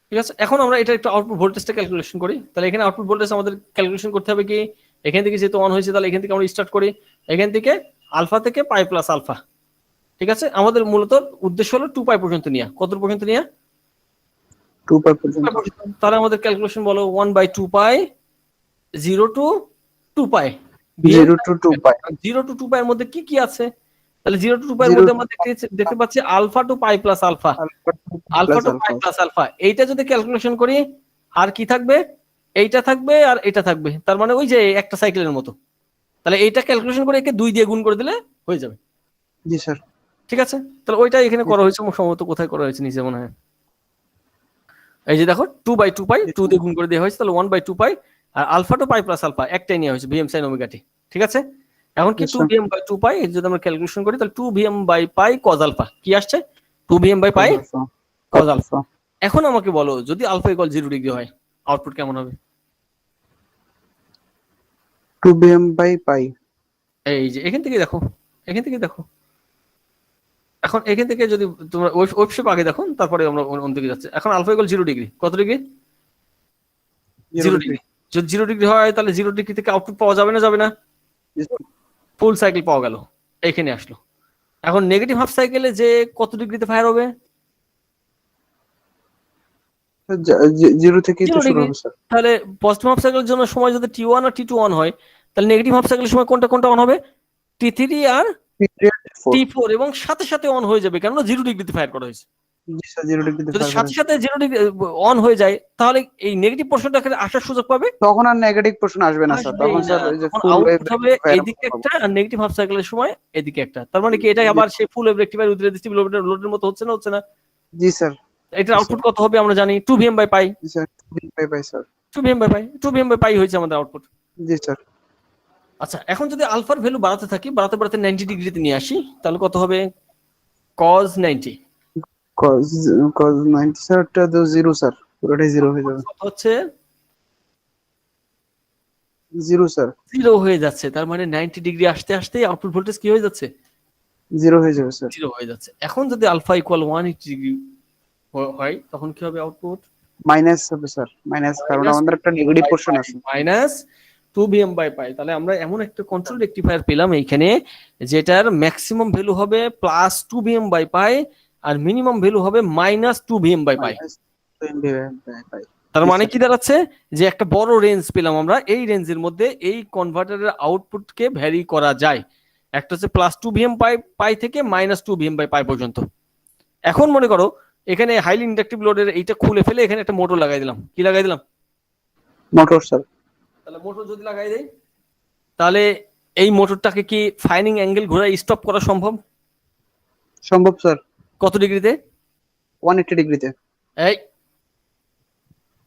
ঠিক আছে, এখন আমরা এটা একটু আউটপুট ভোল্টেজটা ক্যালকুলেশন করি। তাহলে এখানে আউটপুট ভোল্টেজ আমাদের ক্যালকুলেশন করতে হবে কি, এখান থেকে যেহেতু অন হয়েছে তাহলে এখান থেকে আমরা স্টার্ট করি, এখান থেকে আলফা থেকে পাই প্লাস আলফা। ঠিক আছে, আমাদের মূলত উদ্দেশ্য হলো 2 পাই পর্যন্ত নিয়ে। কত পর্যন্ত নিয়ে? 2 পাই পর্যন্ত। তাহলে আমাদের ক্যালকুলেশন বলো 1/2 পাই 0 to 2 pi 0 to 2 pi. 0 to 2 পাই এর মধ্যে কি কি আছে? তাহলে 0 to 2 পাই এর 0 মধ্যে আমরা দেখতে পাচ্ছি alpha to pi plus alpha, alpha plus to pi plus alpha. এইটা যদি ক্যালকুলেশন করি আর কি থাকবে? এইটা থাকবে আর এটা থাকবে, তার মানে ওই যে একটা সাইকেলের মতো। তাহলে এইটা ক্যালকুলেশন করে একে 2 দিয়ে গুণ করে দিলে হয়ে যাবে। জি স্যার। ঠিক আছে, তাহলে ওইটা এখানে করা হয়েছে, সম্ভবত কোথায় করা হয়েছে নিচে মনে হয়। এই যে দেখো 2/2 পাই 2 দিয়ে গুণ করে দেওয়া হয়েছে, তাহলে 1/2 পাই আর alpha to pi plus alpha একটাই নেওয়া হয়েছে vm sin ওমেগা t। ঠিক আছে, এখন কি Yes, sir. 2vm/2 পাই যদি আমরা ক্যালকুলেশন করি তাহলে 2vm/পাই cos আলফা কি আসছে 2vm/পাই cos আলফা। এখন আমাকে বলো যদি আলফা ইকুয়াল 0 ডিগ্রি হয় আউটপুট কেমন হবে? 2bm বাই পাই। এই যে এখান থেকে দেখো, এখান থেকে দেখো, এখন এখান থেকে যদি তোমরা ওয়েবশেপ আগে দেখো তারপরে আমরা অন্য দিকে যাচ্ছি। এখন আলফা ইকুয়াল 0 ডিগ্রি, কত ডিগ্রি? 0 ডিগ্রি। যদি 0 ডিগ্রি হয় তাহলে 0 ডিগ্রি থেকে আউটপুট পাওয়া যাবে না, যাবে না? ফুল সাইকেল পাওয়া গেল, এখানে আসলো। এখন নেগেটিভ হাফ সাইকেলে যে কত ডিগ্রিতে ফায়ার হবে? 0 থেকে তো 0 শুরু ডিগ্রি। হবে স্যার। তাহলে পজিটিভ হাফ সাইকেলের জন্য সময় যদি T1 আর T2 অন হয় তাহলে নেগেটিভ হাফ সাইকেলের সময় কোনটা কোনটা অন হবে? T3 আর T4 এবং সাথে সাথে অন হয়ে যাবে, কেননা 0 ডিগ্রিতে ফায়ার করা হয়েছে। জি স্যার 0 ডিগ্রিতে যদি ফায়ার সাথে সাথে 0 ডিগ্রি অন হয়ে যায় তাহলে এই নেগেটিভ পোর্শনটা আসার সুযোগ পাবে। তখন আর নেগেটিভ পোর্শন আসবে না স্যার, তখন স্যার ওই যে ফুল ওয়েভ আউটপুট হবে এদিকে একটা আর নেগেটিভ হাফ সাইকেলের সময় এদিকে একটা, তার মানে কি এটা আবার সেই ফুল ওয়েভ রেকটিফায়ার উইথ রেজিস্টিভ লোডের মতো হচ্ছে না, হচ্ছে না? জি স্যার। এটার আউটপুট কত হবে আমরা জানি 2vm/পাই। জি sir 2bm by pi sir. 2vm/পাই 2vm/পাই হয়েছে আমাদের আউটপুট। জি স্যার। আচ্ছা, এখন যদি আলফার ভ্যালু বাড়াতে থাকি, বাড়াতে বাড়াতে 90 ডিগ্রিতে নিয়ে আসি তাহলে কত হবে? cos 90 cos 90 স্যার টা তো 0 স্যার, পুরোটাই 0 হয়ে যাবে। কত হচ্ছে? 0 স্যার। 0 হয়ে যাচ্ছে, তার মানে 90 ডিগ্রি আসতে আসতে আউটপুট ভোল্টেজ কি হয়ে যাচ্ছে? 0 হয়ে যাবে স্যার। 0 হয়ে যাচ্ছে। এখন যদি আলফা ইকুয়াল 180 ডিগ্রি হয় তখন কি হবে আউটপুট? মাইনাস হবে স্যার, মাইনাস, কারণ আমাদের একটা নেগেটিভ পোর্শন আছে। মাইনাস 2vm/পাই। তাহলে আমরা এমন একটা কন্ট্রোল রেকটিফায়ার পেলাম এইখানে যেটার ম্যাক্সিমাম ভ্যালু হবে প্লাস 2vm/পাই আর মিনিমাম ভ্যালু হবে মাইনাস 2vm/পাই। তার মানে কি দাঁড়াচ্ছে যে একটা বড় রেঞ্জ পেলাম আমরা, এই রেঞ্জের মধ্যে এই কনভার্টারের আউটপুটকে ভ্যারি করা যায়। একটা হচ্ছে প্লাস 2vm/পাই থেকে মাইনাস 2vm/পাই পর্যন্ত। এখন মনে করো এখানে হাইলি ইন্ডাকটিভ লোডের এইটা খুলে ফেলে এখানে একটা মোটর লাগাই দিলাম, কি লাগাই দিলাম? Motor sir. তাহলে মোটর যদি লাগাই দেই তাহলে এই মোটরটাকে কি ফায়ারিং অ্যাঙ্গেল ঘোরায় স্টপ করা সম্ভব? সম্ভব স্যার। কত ডিগ্রিতে? 180 ডিগ্রিতে। এই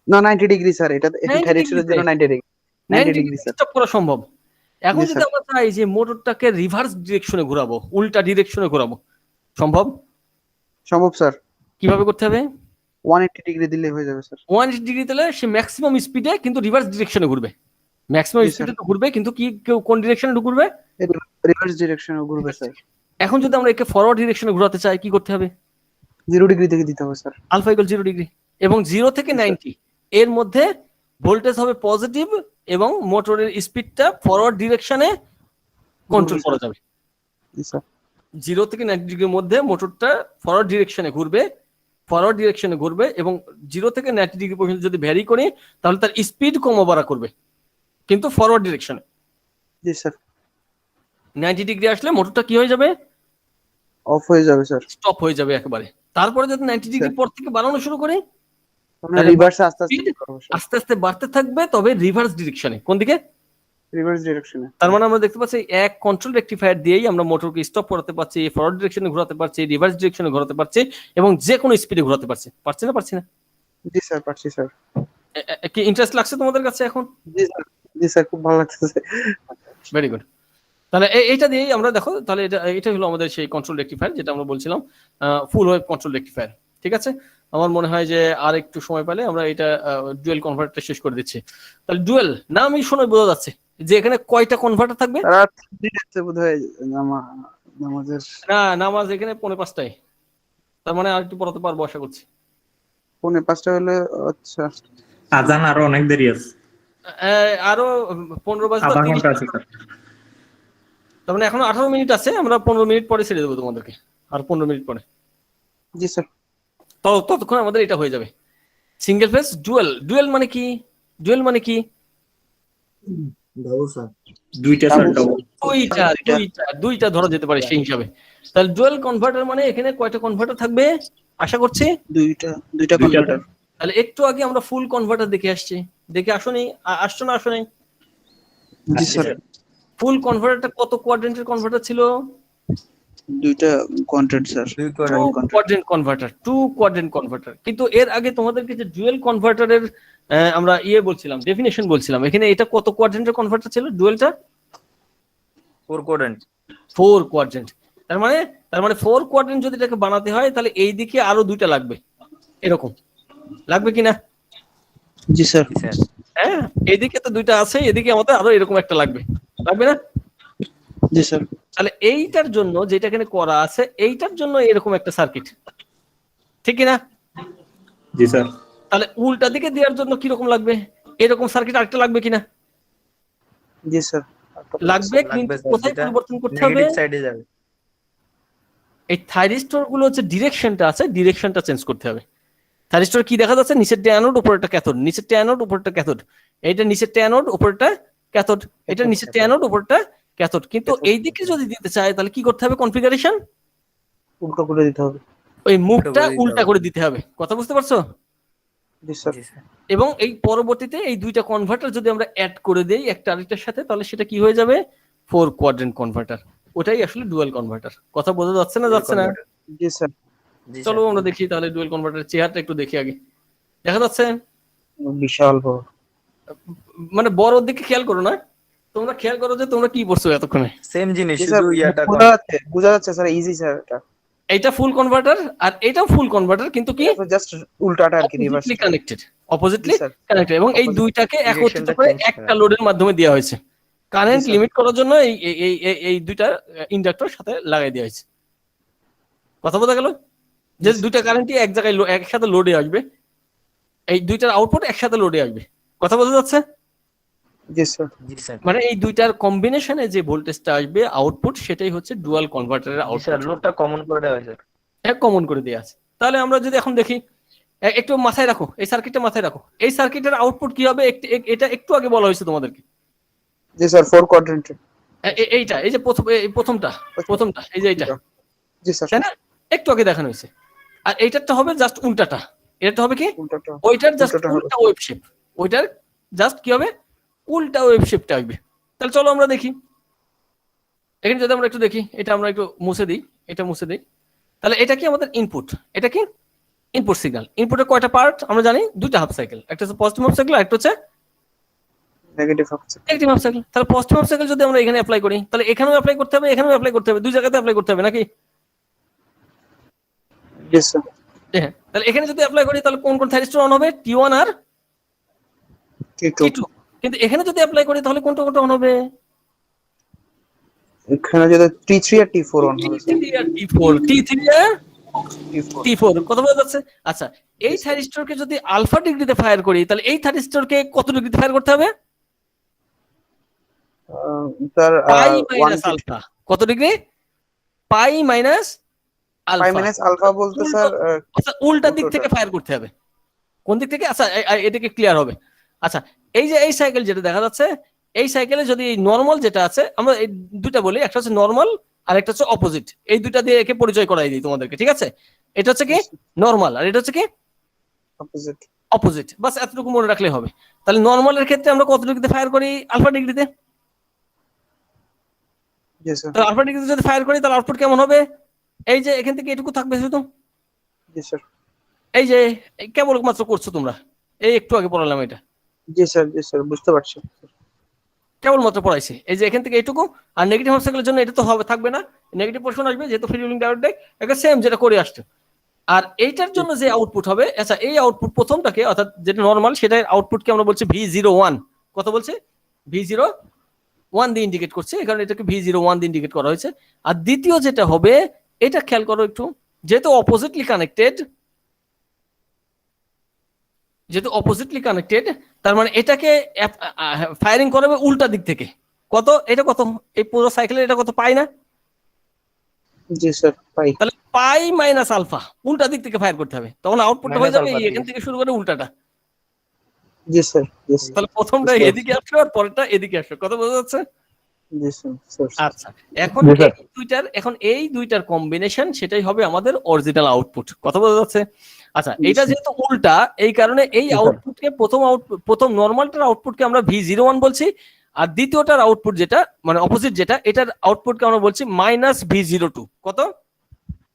না 90 ডিগ্রি স্যার, এটা 90 ডাইরেকশনের জন্য 90 ডিগ্রি। 90 degree sir. স্টপ করা সম্ভব। এখন জি, যদি স্যার। আমরা চাই যে মোটরটাকে রিভার্স ডিরেকশনে ঘোরাবো, উল্টা ডিরেকশনে ঘোরাবো, সম্ভব? সম্ভব স্যার। কিভাবে করতে হবে? 180 ডিগ্রি দিলে হয়ে যাবে স্যার। 180 ডিগ্রি দিলে সে ম্যাক্সিমাম স্পিডে কিন্তু রিভার্স ডিরেকশনে ঘুরবে। ম্যাক্সিমাম জি, স্পিডে স্যার। তো ঘুরবে কিন্তু কি কোন ডিরেকশনে ঘুরবে? রিভার্স ডিরেকশনে ঘুরবে স্যার। এখন যদি আমরা একে ফরওয়ার্ড ডিরেকশনে ঘোরাতে চাই কি করতে হবে? 0 ডিগ্রি থেকে দিতে হবে স্যার। আলফা ইকুয়াল 0 ডিগ্রি এবং 0 থেকে 90 এর মধ্যে ভোল্টেজ হবে পজিটিভ এবং মোটরের স্পিডটা ফরওয়ার্ড ডিরেকশনে কন্ট্রোল করা যাবে। জি স্যার। 0 থেকে 90 ডিগ্রির মধ্যে মোটরটা ফরওয়ার্ড ডিরেকশনে ঘুরবে এবং 0 থেকে 90 ডিগ্রি পর্যন্ত যদি ভ্যারি করি তাহলে তার স্পিড কমা বাড়া করবে কিন্তু ফরওয়ার্ড ডিরেকশনে। জি স্যার। 90 ডিগ্রি আসলে মোটরটা কি হয়ে যাবে? অফ হয়ে যাবে স্যার। স্টপ হয়ে যাবে একেবারে। তারপরে যদি 90 ডিগ্রি পর থেকে বাড়ানো শুরু করি আমরা রিভার্স আস্তে আস্তে speed করব স্যার। আস্তে আস্তে বাড়তে থাকবে, তবে রিভার্স ডিরেকশনে। কোন দিকে? রিভার্স ডিরেকশনে। তার মানে আমরা দেখতে পাচ্ছি এক কন্ট্রোল রেকটিফায়ার দিয়েই আমরা মোটরকে স্টপ করাতে পারছি, ফরওয়ার্ড ডিরেকশনে ঘোরাতে পারছি, রিভার্স ডিরেকশনে ঘোরাতে পারছি এবং যে কোনো স্পিডে ঘোরাতে পারছি। পারছি না? জি স্যার, পারছি স্যার। কি ইন্টারেস্ট লাগছে তোমাদের কাছে এখন? জি স্যার। জি স্যার, খুব ভালো লাগতেছে। Very good. তাহলে এইটা দিয়েই আমরা দেখো, তাহলে এটা হলো আমাদের সেই কন্ট্রোল রেকটিফায়ার যেটা আমরা বলছিলাম ফুল ওয়েভ কন্ট্রোল রেকটিফায়ার। ঠিক আছে, আমার মনে হয় যে আর একটু সময় পেলে আমরা এটা ডুয়েল কনভার্টারটা শেষ করে দিচ্ছি। তাহলে ডুয়েল নামই শুনে বোঝা যাচ্ছে যে এখানে কয়টা কনভার্টার থাকবে? তারা 3 আছে বোধহয় নামাজের। না, নামাজ এখানে 4:45টায়, তার মানে আর একটু পড়াতে পারবো আশা করছি। 4:05 হলে আচ্ছা। আজান আরো অনেক দেরি আছে, আরো 15 বাজে আধা ঘন্টা আছে স্যার। তার মানে এখন 18 মিনিট আছে, আমরা 15 মিনিট পরে ছেড়ে দেবো তোমাদেরকে, আর 15 মিনিট পরে। জি স্যার। ততক্ষণ আমাদের এটা হয়ে যাবে। সিঙ্গেল ফেজ ডুয়েল মানে কি? দুইটা স্যার Double ডাবল। দুইটা ধরা যেতে পারে সেই হিসাবে। তাহলে ডুয়াল কনভার্টার মানে এখানে কয়টা কনভার্টার থাকবে আশা করছি? দুইটা দুইটা কনভার্টার। তাহলে একটু আগে আমরা ফুল কনভার্টার দেখে আসছি, দেখে আসোনি? আসছো না আসো নাই? জি স্যার, ফুল কনভার্টারটা কত কোয়াড্রেন্টের কনভার্টার ছিল? দুইটা quadrant sir. Two quadrant converter. কিন্তু এর আগে তোমাদেরকে যে ডুয়েল কনভার্টারের আমরা বলছিলাম, ডেফিনেশন বলছিলাম, এখানে এটা কত কোয়াড্রেন্টের কনভার্টার ছিল ডুয়েলটা? 4 কোয়াড্রেন্ট। 4 কোয়াড্রেন্ট। তার মানে 4 কোয়াড্রেন্ট যদি এটাকে বানাতে হয় তাহলে এই দিকে আরো দুইটা লাগবে, এরকম লাগবে কিনা? জি স্যার। হ্যাঁ, এইদিকে তো দুইটা আছে, এদিকে আমাদের আরো এরকম একটা লাগবে না? জি স্যার। তাহলে এইটার জন্য যেটা এখানে করা আছে, এইটার জন্য এরকম একটা সার্কিট, ঠিক কিনা? জি স্যার। তাহলে উল্টা দিকে দেওয়ার জন্য কিরকম লাগবে? এরকম সার্কিট আরেকটা লাগবে কিনা? জি স্যার। লাগবে, কিন্তু কোথায় পরিবর্তন করতে হবে? নেগেটিভ সাইডে যাবে। এই থাইরিস্টর গুলো হচ্ছে ডিরেকশনটা আছে, ডিরেকশনটা চেঞ্জ করতে হবে। থাইরিস্টর কি দেখা যাচ্ছে? নিচেরটা অ্যানোড, উপরেরটা ক্যাথোড, নিচেরটা অ্যানোড, উপরেরটা ক্যাথোড, এইটা নিচেরটা অ্যানোড, উপরেরটা ক্যাথোড, এটা নিচেরটা অ্যানোড, উপরেরটা ক্যাথোড। কিন্তু এই দিকে যদি দিতে চায় তাহলে কি করতে হবে? কনফিগারেশন উল্টো করে দিতে হবে। ওই মুখটা উল্টা করে দিতে হবে। কথা বুঝতে পারছো? জি স্যার। এবং এই পরবর্তীতে এই দুইটা কনভার্টার যদি আমরা অ্যাড করে দেই একটা আরেকটার সাথে, তাহলে সেটা কি হয়ে যাবে? 4 কোয়াড্রেন্ট কনভার্টার। ওটাই আসলে ডুয়াল কনভার্টার। কথা বোঝা যাচ্ছে না? যাচ্ছে না? জি স্যার। চলো আমরা দেখি তাহলে ডুয়াল কনভার্টারের চেহারাটা একটু দেখি আগে। দেখা যাচ্ছে? বিশাল বড়। মানে বড় দিকে খেয়াল করো না, তোমরা খেয়াল করো যে তোমরা কি পড়ছো এতক্ষণে। সেম জিনিস, জি স্যার, শুধু ইয়াটা বোঝা যাচ্ছে স্যার, ইজি স্যার। এটা এইটা ফুল কনভার্টার আর এটাও ফুল কনভার্টার, কিন্তু কি জাস্ট উল্টাটা আর কি, রিভার্স। অপোজিটলি জি স্যার। কানেক্টেড। এবং এই Opposite দুইটাকে একত্রিত direction-টা করে change একটা করা। লোডের মাধ্যমে দেওয়া হয়েছে। কারেন্ট জি স্যার। লিমিট করার জন্য এই এই এই এই দুইটা ইন্ডাক্টর সাথে লাগাই দেওয়া হয়েছে। কথা বোঝা গেল? যে দুইটা কারেন্টই এক জায়গায় একসাথে লোডে আসবে, এই দুইটার আউটপুট একসাথে লোডে আসবে। কথা বোঝা যাচ্ছে? জি স্যার। জি স্যার। মানে এই দুইটার কম্বিনেশনে যে ভোল্টেজটা আসবে আউটপুট, সেটাই হচ্ছে ডুয়াল কনভার্টারের জি স্যার, আউটপুট। লোডটা কমন করে দেওয়া হয়েছে। এক কমন করে দেওয়া আছে। তাহলে আমরা যদি এখন দেখি, একটু মাথায় রাখো, এই সার্কিটটা মাথায় রাখো। এই সার্কিটের আউটপুট কি হবে? এটা একটু আগে বলা হয়েছে তোমাদেরকে। জি স্যার, 4 কোয়াড্রেন্ট। এইটা, এই যে প্রথমটা, এই যে এইটা, জি স্যার। তাই না? একটু আগে দেখানো হয়েছে। আর এইটারটা হবে জাস্ট উল্টাটা। এটা হবে কি? উল্টাটা। ওইটার জাস্ট উল্টাটা হবে। উল্টা ওয়েভ শেপ। ওইটার জাস্ট কি হবে? উল্টা ওয়েভ শেপটা আসবে। তাহলে চলো আমরা দেখি। এখানে যদি আমরা একটু দেখি, এটা আমরা একটু মুছে দিই, এটা মুছে দিই। তাহলে এটা কি আমাদের ইনপুট? এটা কি ইনপুট সিগন্যাল। ইনপুটের কয়টা পার্ট আমরা জানি? দুইটা হাফ সাইকেল, একটা হচ্ছে পজিটিভ হাফ সাইকেল, একটা হচ্ছে নেগেটিভ হচ্ছে। Negative half cycle. তাহলে পজিটিভ হাফ সাইকেল যদি আমরা এখানে অ্যাপ্লাই করি, তাহলে এখানেও অ্যাপ্লাই করতে হবে, এখানেও অ্যাপ্লাই করতে হবে, দুই জায়গাতে অ্যাপ্লাই করতে হবে নাকি? জি স্যার। হ্যাঁ। তাহলে এখানে যদি অ্যাপ্লাই করি তাহলে কোন কোন থাইরিস্টর অন হবে? T1 আর T2। কিন্তু এখানে যদি অ্যাপ্লাই করি তাহলে কোনটা কোনটা অন হবে? এখানে যদি T3 আর T4 অন হবে স্যার। T3 আর T3 আর T4। T4। কথা বোঝা যাচ্ছে? আচ্ছা, এই থাইরিস্টরকে যদি আলফা ডিগ্রিতে ফায়ার করি তাহলে এই থাইরিস্টরকে কত ডিগ্রিতে ফায়ার করতে হবে? Sir pi minus alpha. কত ডিগ্রি? Pi minus pi alpha. Minus alpha বলতে স্যার আচ্ছা, উল্টা দিক থেকে ফায়ার করতে হবে। কোন দিক থেকে? আচ্ছা, এটাকে ক্লিয়ার হবে। আচ্ছা, এই যে এই সাইকেল যেটা দেখা যাচ্ছে, এই সাইকেলে যদি নরমাল যেটা আছে, আমরা এই দুইটা বলি, একটা হচ্ছে নরমাল আর একটা হচ্ছে অপোজিট। এই দুইটা দিয়ে একে পরিচয় করাই দিই তোমাদেরকে, ঠিক আছে? এটা হচ্ছে কি নরমাল আর এটা হচ্ছে কি অপোজিট। অপোজিট। বাস এতটুকু মনে রাখলে হবে। তাহলে নরমালের ক্ষেত্রে আমরা কত ডিগ্রিতে ফায়ার করি? আলফা ডিগ্রিতে। জি স্যার। তাহলে আলফা ডিগ্রিতে যদি ফায়ার করি তাহলে আউটপুট কেমন হবে? এই যে এখান থেকে এটুকু থাকবে শুধু। জি স্যার। এই যে কেবল মাত্র করছো তোমরা, এই একটু আগে পড়ালাম এটা, জি স্যার। জি স্যার, বুঝতে পারছি। কেবলমাত্র পড়াইছে। এই যে এখান থেকে এইটুকু। আর নেগেটিভ হাফ সাইকেলের জন্য এটা তো হবে, থাকবে না, নেগেটিভ পোর্শন আসবে, যেহেতু ফ্রি উইলিং ডায়োড দেয়, এটা সেম যেটা করে আসছে। আর এইটার জন্য যে আউটপুট হবে, আচ্ছা এই আউটপুট প্রথমটাকে, অর্থাৎ যেটা নরমাল, সেটার আউটপুটকে আমরা বলছি V01। কত বলছে? V01 দিয়ে ইন্ডিকেট করছে, কারণ এটাকে V01 দিয়ে ইন্ডিকেট করা হয়েছে। আর দ্বিতীয় যেটা হবে, এটা খেয়াল করো একটু, যেহেতু অপোজিটলি কানেক্টেড, তার মানে এটাকে ফায়ারিং করাবে উল্টা দিক থেকে। কত? এটা কত? এই পুরো সাইকেলের এটা কত? পাই না? জি স্যার, পাই। তাহলে পাই মাইনাস আলফা, উল্টা দিক থেকে ফায়ার করতে হবে। তখন আউটপুটটা হয়ে যাবে এখান থেকে শুরু করে উল্টাটা। জি স্যার, জি স্যার, তাহলে প্রথমটা বুঝতে এদিকে আসলো আর পরেরটা এদিকে আসলো, কথা বোঝা যাচ্ছে? জি স্যার, স্যার। আচ্ছা, এখন জি স্যার। এই দুইটার কম্বিনেশন সেটাই হবে আমাদের অরিজিনাল আউটপুট, কথা বোঝা যাচ্ছে? আচ্ছা, জি এটা স্যার। যেহেতু উল্টা, এই কারণে এই জি স্যার। আউটপুটকে প্রথম নরমালটার আউটপুটকে আমরা V01 বলছি, আর দ্বিতীয়টার আউটপুট যেটা মানে অপোজিট যেটা, এটার আউটপুটকে আমরা বলছি -V02। কত?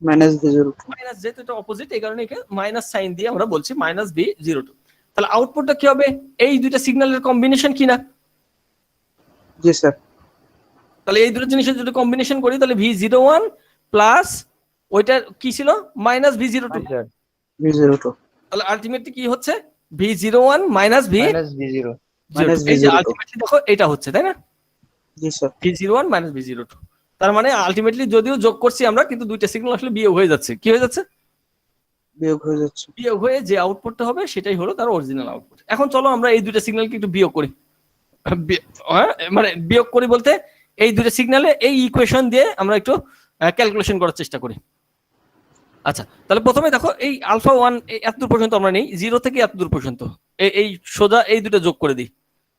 Minus V02। মাইনাস, যেহেতু এটা অপোজিট এই কারণে একে মাইনাস সাইন দিয়ে আমরা বলছি -V02। তাহলে আউটপুটটা কি হবে? এই দুইটা সিগন্যালের কম্বিনেশন কি না? জি স্যার। তাহলে এই দুটো জিনিসের যদি কম্বিনেশন করি তাহলে V01 প্লাস ওইটা কি ছিল -V02, স্যার। V02 তাহলে আলটিমেটলি কি হচ্ছে V01 মাইনাস V02। মাইনাস এই যে V02। আলটিমেটলি দেখো এটা হচ্ছে, তাই না? জি স্যার। V01 মাইনাস V02, তার মানে আলটিমেটলি যদিও যোগ করছি আমরা, কিন্তু দুইটা সিগন্যাল আসলে বিয়োগ হয়ে যাচ্ছে। কি হয়ে যাচ্ছে? বিয়োগ হয়ে যাচ্ছে। বিয়োগ হয়ে যে আউটপুটটা হবে সেটাই হলো তার অরিজিনাল আউটপুট। এখন চলো আমরা এই দুইটা সিগন্যালকে একটু বিয়োগ করি। মানে বিয়োগ করি বলতে এই দুটো সিগন্যালে এই ইকুয়েশন দিয়ে আমরা একটু ক্যালকুলেশন করার চেষ্টা করি। আচ্ছা, তাহলে প্রথমে দেখো এই আলফা 1 এতদূর পর্যন্ত আমরা নেই, 0 থেকে এতদূর পর্যন্ত এই সোজা এই দুটো যোগ করে দিই।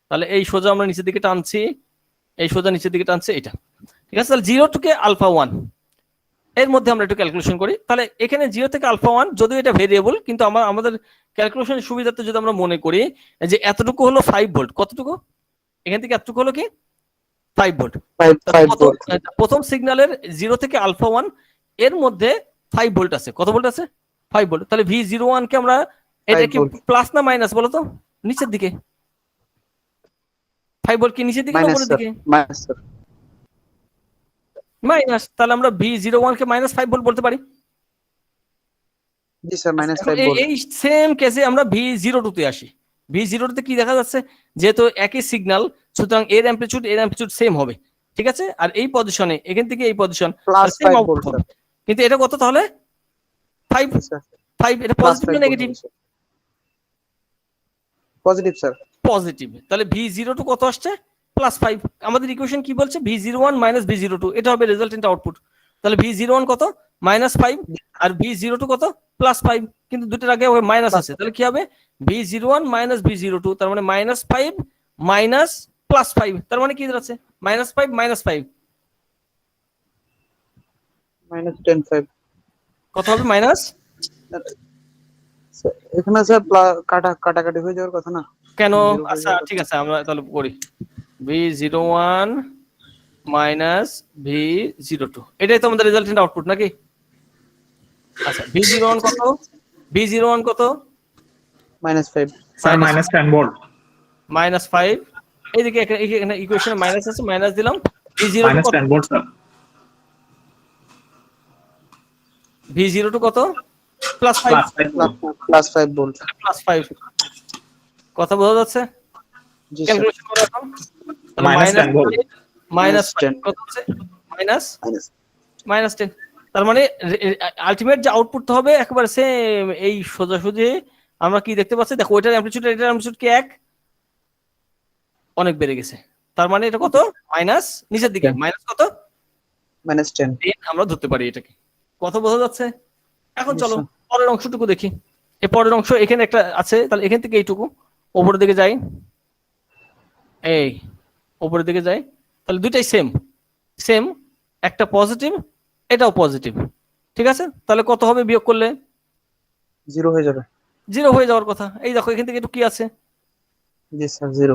তাহলে এই সোজা আমরা নিচের দিকে টানছি, এই সোজা নিচের দিকে টানছি, এটা ঠিক আছে। তাহলে 0 থেকে আলফা 1 এর মধ্যে আমরা একটু ক্যালকুলেশন করি। তাহলে এখানে 0 থেকে আলফা 1 যদিও এটা ভেরিয়েবল, কিন্তু আমাদের ক্যালকুলেশনের সুবিধাতে যদি আমরা মনে করি যে এতটুকু হলো 5 ভোল্ট, কতটুকু এখান থেকে এতটুকু হলো কি 5 ভোল্ট। 5 ভোল্ট। প্রথম সিগন্যালের 0 থেকে আলফা 1 এর মধ্যে 5 ভোল্ট আছে। কত ভোল্ট আছে? 5 ভোল্ট। তাহলে V01 কে আমরা, এটা কি প্লাস না মাইনাস বলো তো? নিচের দিকে 5 ভোল্ট কি নিচের দিকে না মাইনাস উপরের স্যার, দিকে? Minus sir. মাইনাস। তাহলে আমরা V01 কে -5 ভোল্ট বলতে পারি। জি স্যার, মাইনাস এখন 5 ভোল্ট। এই সেম কেসে আমরা V02 তে আসি। V02 তে কি দেখা যাচ্ছে? যেহেতু একই সিগন্যাল, সুতরাং এর অ্যাম্পলিটিউড সেম হবে, ঠিক আছে। আর এই পজিশনে এখান থেকে এই position plus same 5 output volt হবে। স্যার। কিন্তু এটা কত তাহলে? 5 স্যার 5 এটা প্লাস পজিটিভ 5 না negative? Volt. Positive sir. Positive. তাহলে V02 কত আসছে? +5। আমাদের ইকুয়েশন কি বলছে? V01 মাইনাস V02, এটা হবে রেজাল্টেন্ট আউটপুট। তাহলে V01 কত? -5, আর V02 কত? +5। কিন্তু দুটোর আগে মাইনাস আছে, তাহলে কি হবে? V01 মাইনাস V02, তার মানে -5 মাইনাস +5, তার মানে কি দাঁড়াচ্ছে? -5 -5 মাইনাস 10 5। কত হবে? মাইনাস এখানে স্যার কাটাকাটি হয়ে যাওয়ার কথা না? কেন? Zero হয়ে আচ্ছা যাওয়ার ঠিক আছে, আমরা তাহলে করি V01 মাইনাস V02, এটাই তো আমাদের রেজাল্টেন্ট আউটপুট নাকি? আচ্ছা, V01 কত? V01 কত? -5। Sir -10 volt. -5। এইদিকে এখানে ইকুয়েশনে মাইনাস আছে, মাইনাস দিলাম। V02 কত? -10 ভোল্ট স্যার। V02 কত? +5। Plus 5 volt. +5, কথা বোঝা যাচ্ছে? জি স্যার। ক্যালকুলেশন করো এখন। -10 ভোল্ট। -5 কত হচ্ছে? -10। তার মানে আলটিমেট যে আউটপুট হবে একেবারে সেম। এই সোজাসুজি আমরা কি দেখতে পাচ্ছি? দেখো এটার অ্যামপ্লিটিউড কি এক? অনেক বেড়ে গেছে। তার মানে এটা কত? মাইনাস নিচের দিকে মাইনাস কত? -10। 10 আমরা ধরতে পারি এটাকে। কথা বোঝা যাচ্ছে? এখন Yes, চলো sir. পরের অংশটুকু দেখি। এই পরের অংশ এখানে একটা আছে, তাহলে এখান থেকে এইটুকু উপরের দিকে যাই, এই উপরের দিকে যাই, তাহলে দুইটাই সেম, একটা পজিটিভ, এটাও পজিটিভ, ঠিক আছে। তাহলে কত হবে বিয়োগ করলে? 0 হয়ে যাবে। 0 হয়ে যাওয়ার কথা। এই দেখো এখান থেকে একটু কি আছে? জি স্যার, 0।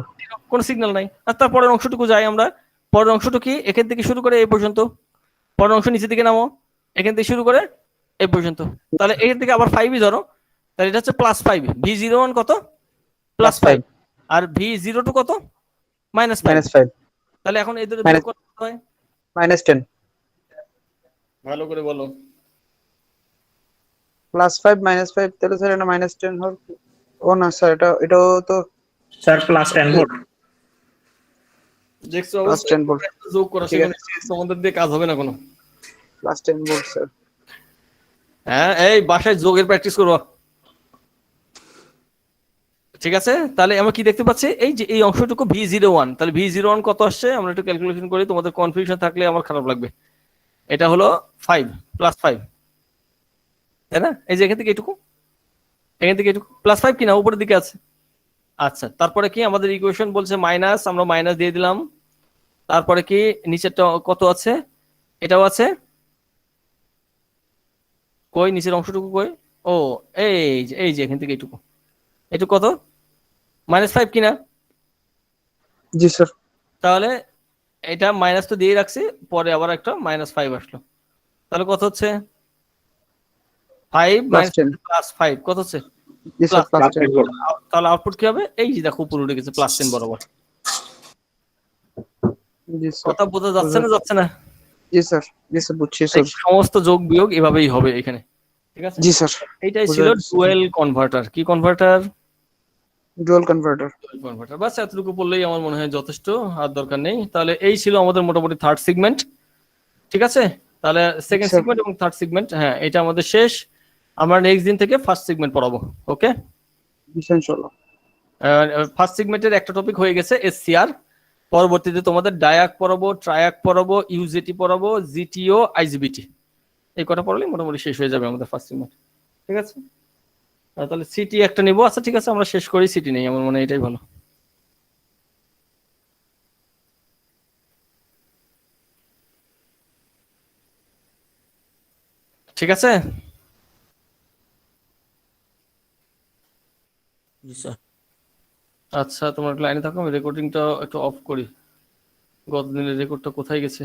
কোনো সিগন্যাল নাই। আর তার পরের অংশটুকু যাই আমরা। পরের অংশটুকু কি? এখান থেকে শুরু করে এই পর্যন্ত। পরের অংশ নিচের দিকে নামো, এখান থেকে শুরু করে এই পর্যন্ত। তাহলে এখান থেকে আবার 5ই ধরো, তাহলে এটা হচ্ছে +5। V01 কত? +5। আর V02 কত? -5। তাহলে এখন এই দুটো বিয়োগ করতে হয়। -10। ভালো করে বলো। +5 -5, তাহলে স্যার এটা -10 হবে। ও না স্যার, এটাও তো স্যার +10 ভোল্ট। দেখছো +10 অবস্থা? ভোল্ট। যোগ করা ঠিক সেখানে তোমাদের দিয়ে কাজ হবে না কোনো। +10 ভোল্ট স্যার। হ্যাঁ, এই বাসায় যোগের প্র্যাকটিস করো, ঠিক আছে। তাহলে আমরা কি দেখতে পাচ্ছি? এই যে এই অংশটুকু V01, তাহলে V01 কত আসছে আমরা একটু ক্যালকুলেশন করি, তোমাদের কনফিউশন থাকলে আমার খারাপ লাগবে। এটা হলো 5 +5, তাই না? এই যে এখান থেকে এটুকু, এখান থেকে এটুকু +5 কিনা উপরের দিকে আছে, আচ্ছা, তারপরে কি আমাদের ইকুয়েশন বলছে মাইনাস, আমরা মাইনাস দিয়ে দিলাম। তারপরে কি নিচেরটা কত আছে? এটাও আছে, কই নিচের অংশটুকু কই? ও এই যে এখান থেকে এইটুকু, এটুকু কত? -5 কিনা? জি স্যার। তাহলে এটা মাইনাস তো দিয়ে রাখছি, পরে আবার একটা -5 আসলো, তাহলে কত হচ্ছে? 5 প্লাস 10। +5 কত হচ্ছে? জি স্যার, প্লাস প্লাস 10। 10 ভোল্ট। তাহলে আউটপুট কি হবে? এই যে দেখো উপরে উঠে গেছে +10 বরাবর। জি স্যার। কথা বোঝা যাচ্ছে না, যাচ্ছে না? জি স্যার, জি স্যার, বুঝছি এই স্যার। সমস্ত যোগ বিয়োগ এভাবেই হবে এখানে, ঠিক আছে? জি স্যার, এইটাই বুঝা ছিল যাচ্ছে। Dual converter. কি converter? Dual converter. Dual converter. বাস এতটুকু বললেই আমার মনে হয় যথেষ্ট, আর দরকার নেই। তাহলে এই ছিল আমাদের মোটামুটি থার্ড সেগমেন্ট, ঠিক আছে? তাহলে সেকেন্ড স্যার। সেগমেন্ট এবং থার্ড সেগমেন্ট, হ্যাঁ এটা আমাদের শেষ। আমরা নেক্সট দিন থেকে ফার্স্ট সেগমেন্ট পড়াবো, ওকে? ইনশাআল্লাহ। ফার্স্ট সেগমেন্টের একটা টপিক হয়ে গেছে এসসিআর। পরবর্তীতে তোমাদের ডায়াক পড়াবো, ট্রায়াক পড়াবো, ইউজেটি পড়াবো, জিটিও, আইজিবিটি। এই কটা পড়ালেই মোটামুটি শেষ হয়ে যাবে আমাদের ফার্স্ট সেগমেন্ট, ঠিক আছে? তাহলে সিটি একটা নিবো। আচ্ছা ঠিক আছে, আমরা শেষ করি, সিটি নেই, আমার মনে হয় এটাই ভালো। ঠিক আছে? জি স্যার। আচ্ছা, তোমার লাইনে থাকো, আমি রেকর্ডিংটা একটু অফ করি। গতদিনের রেকর্ডটা কোথায় গেছে?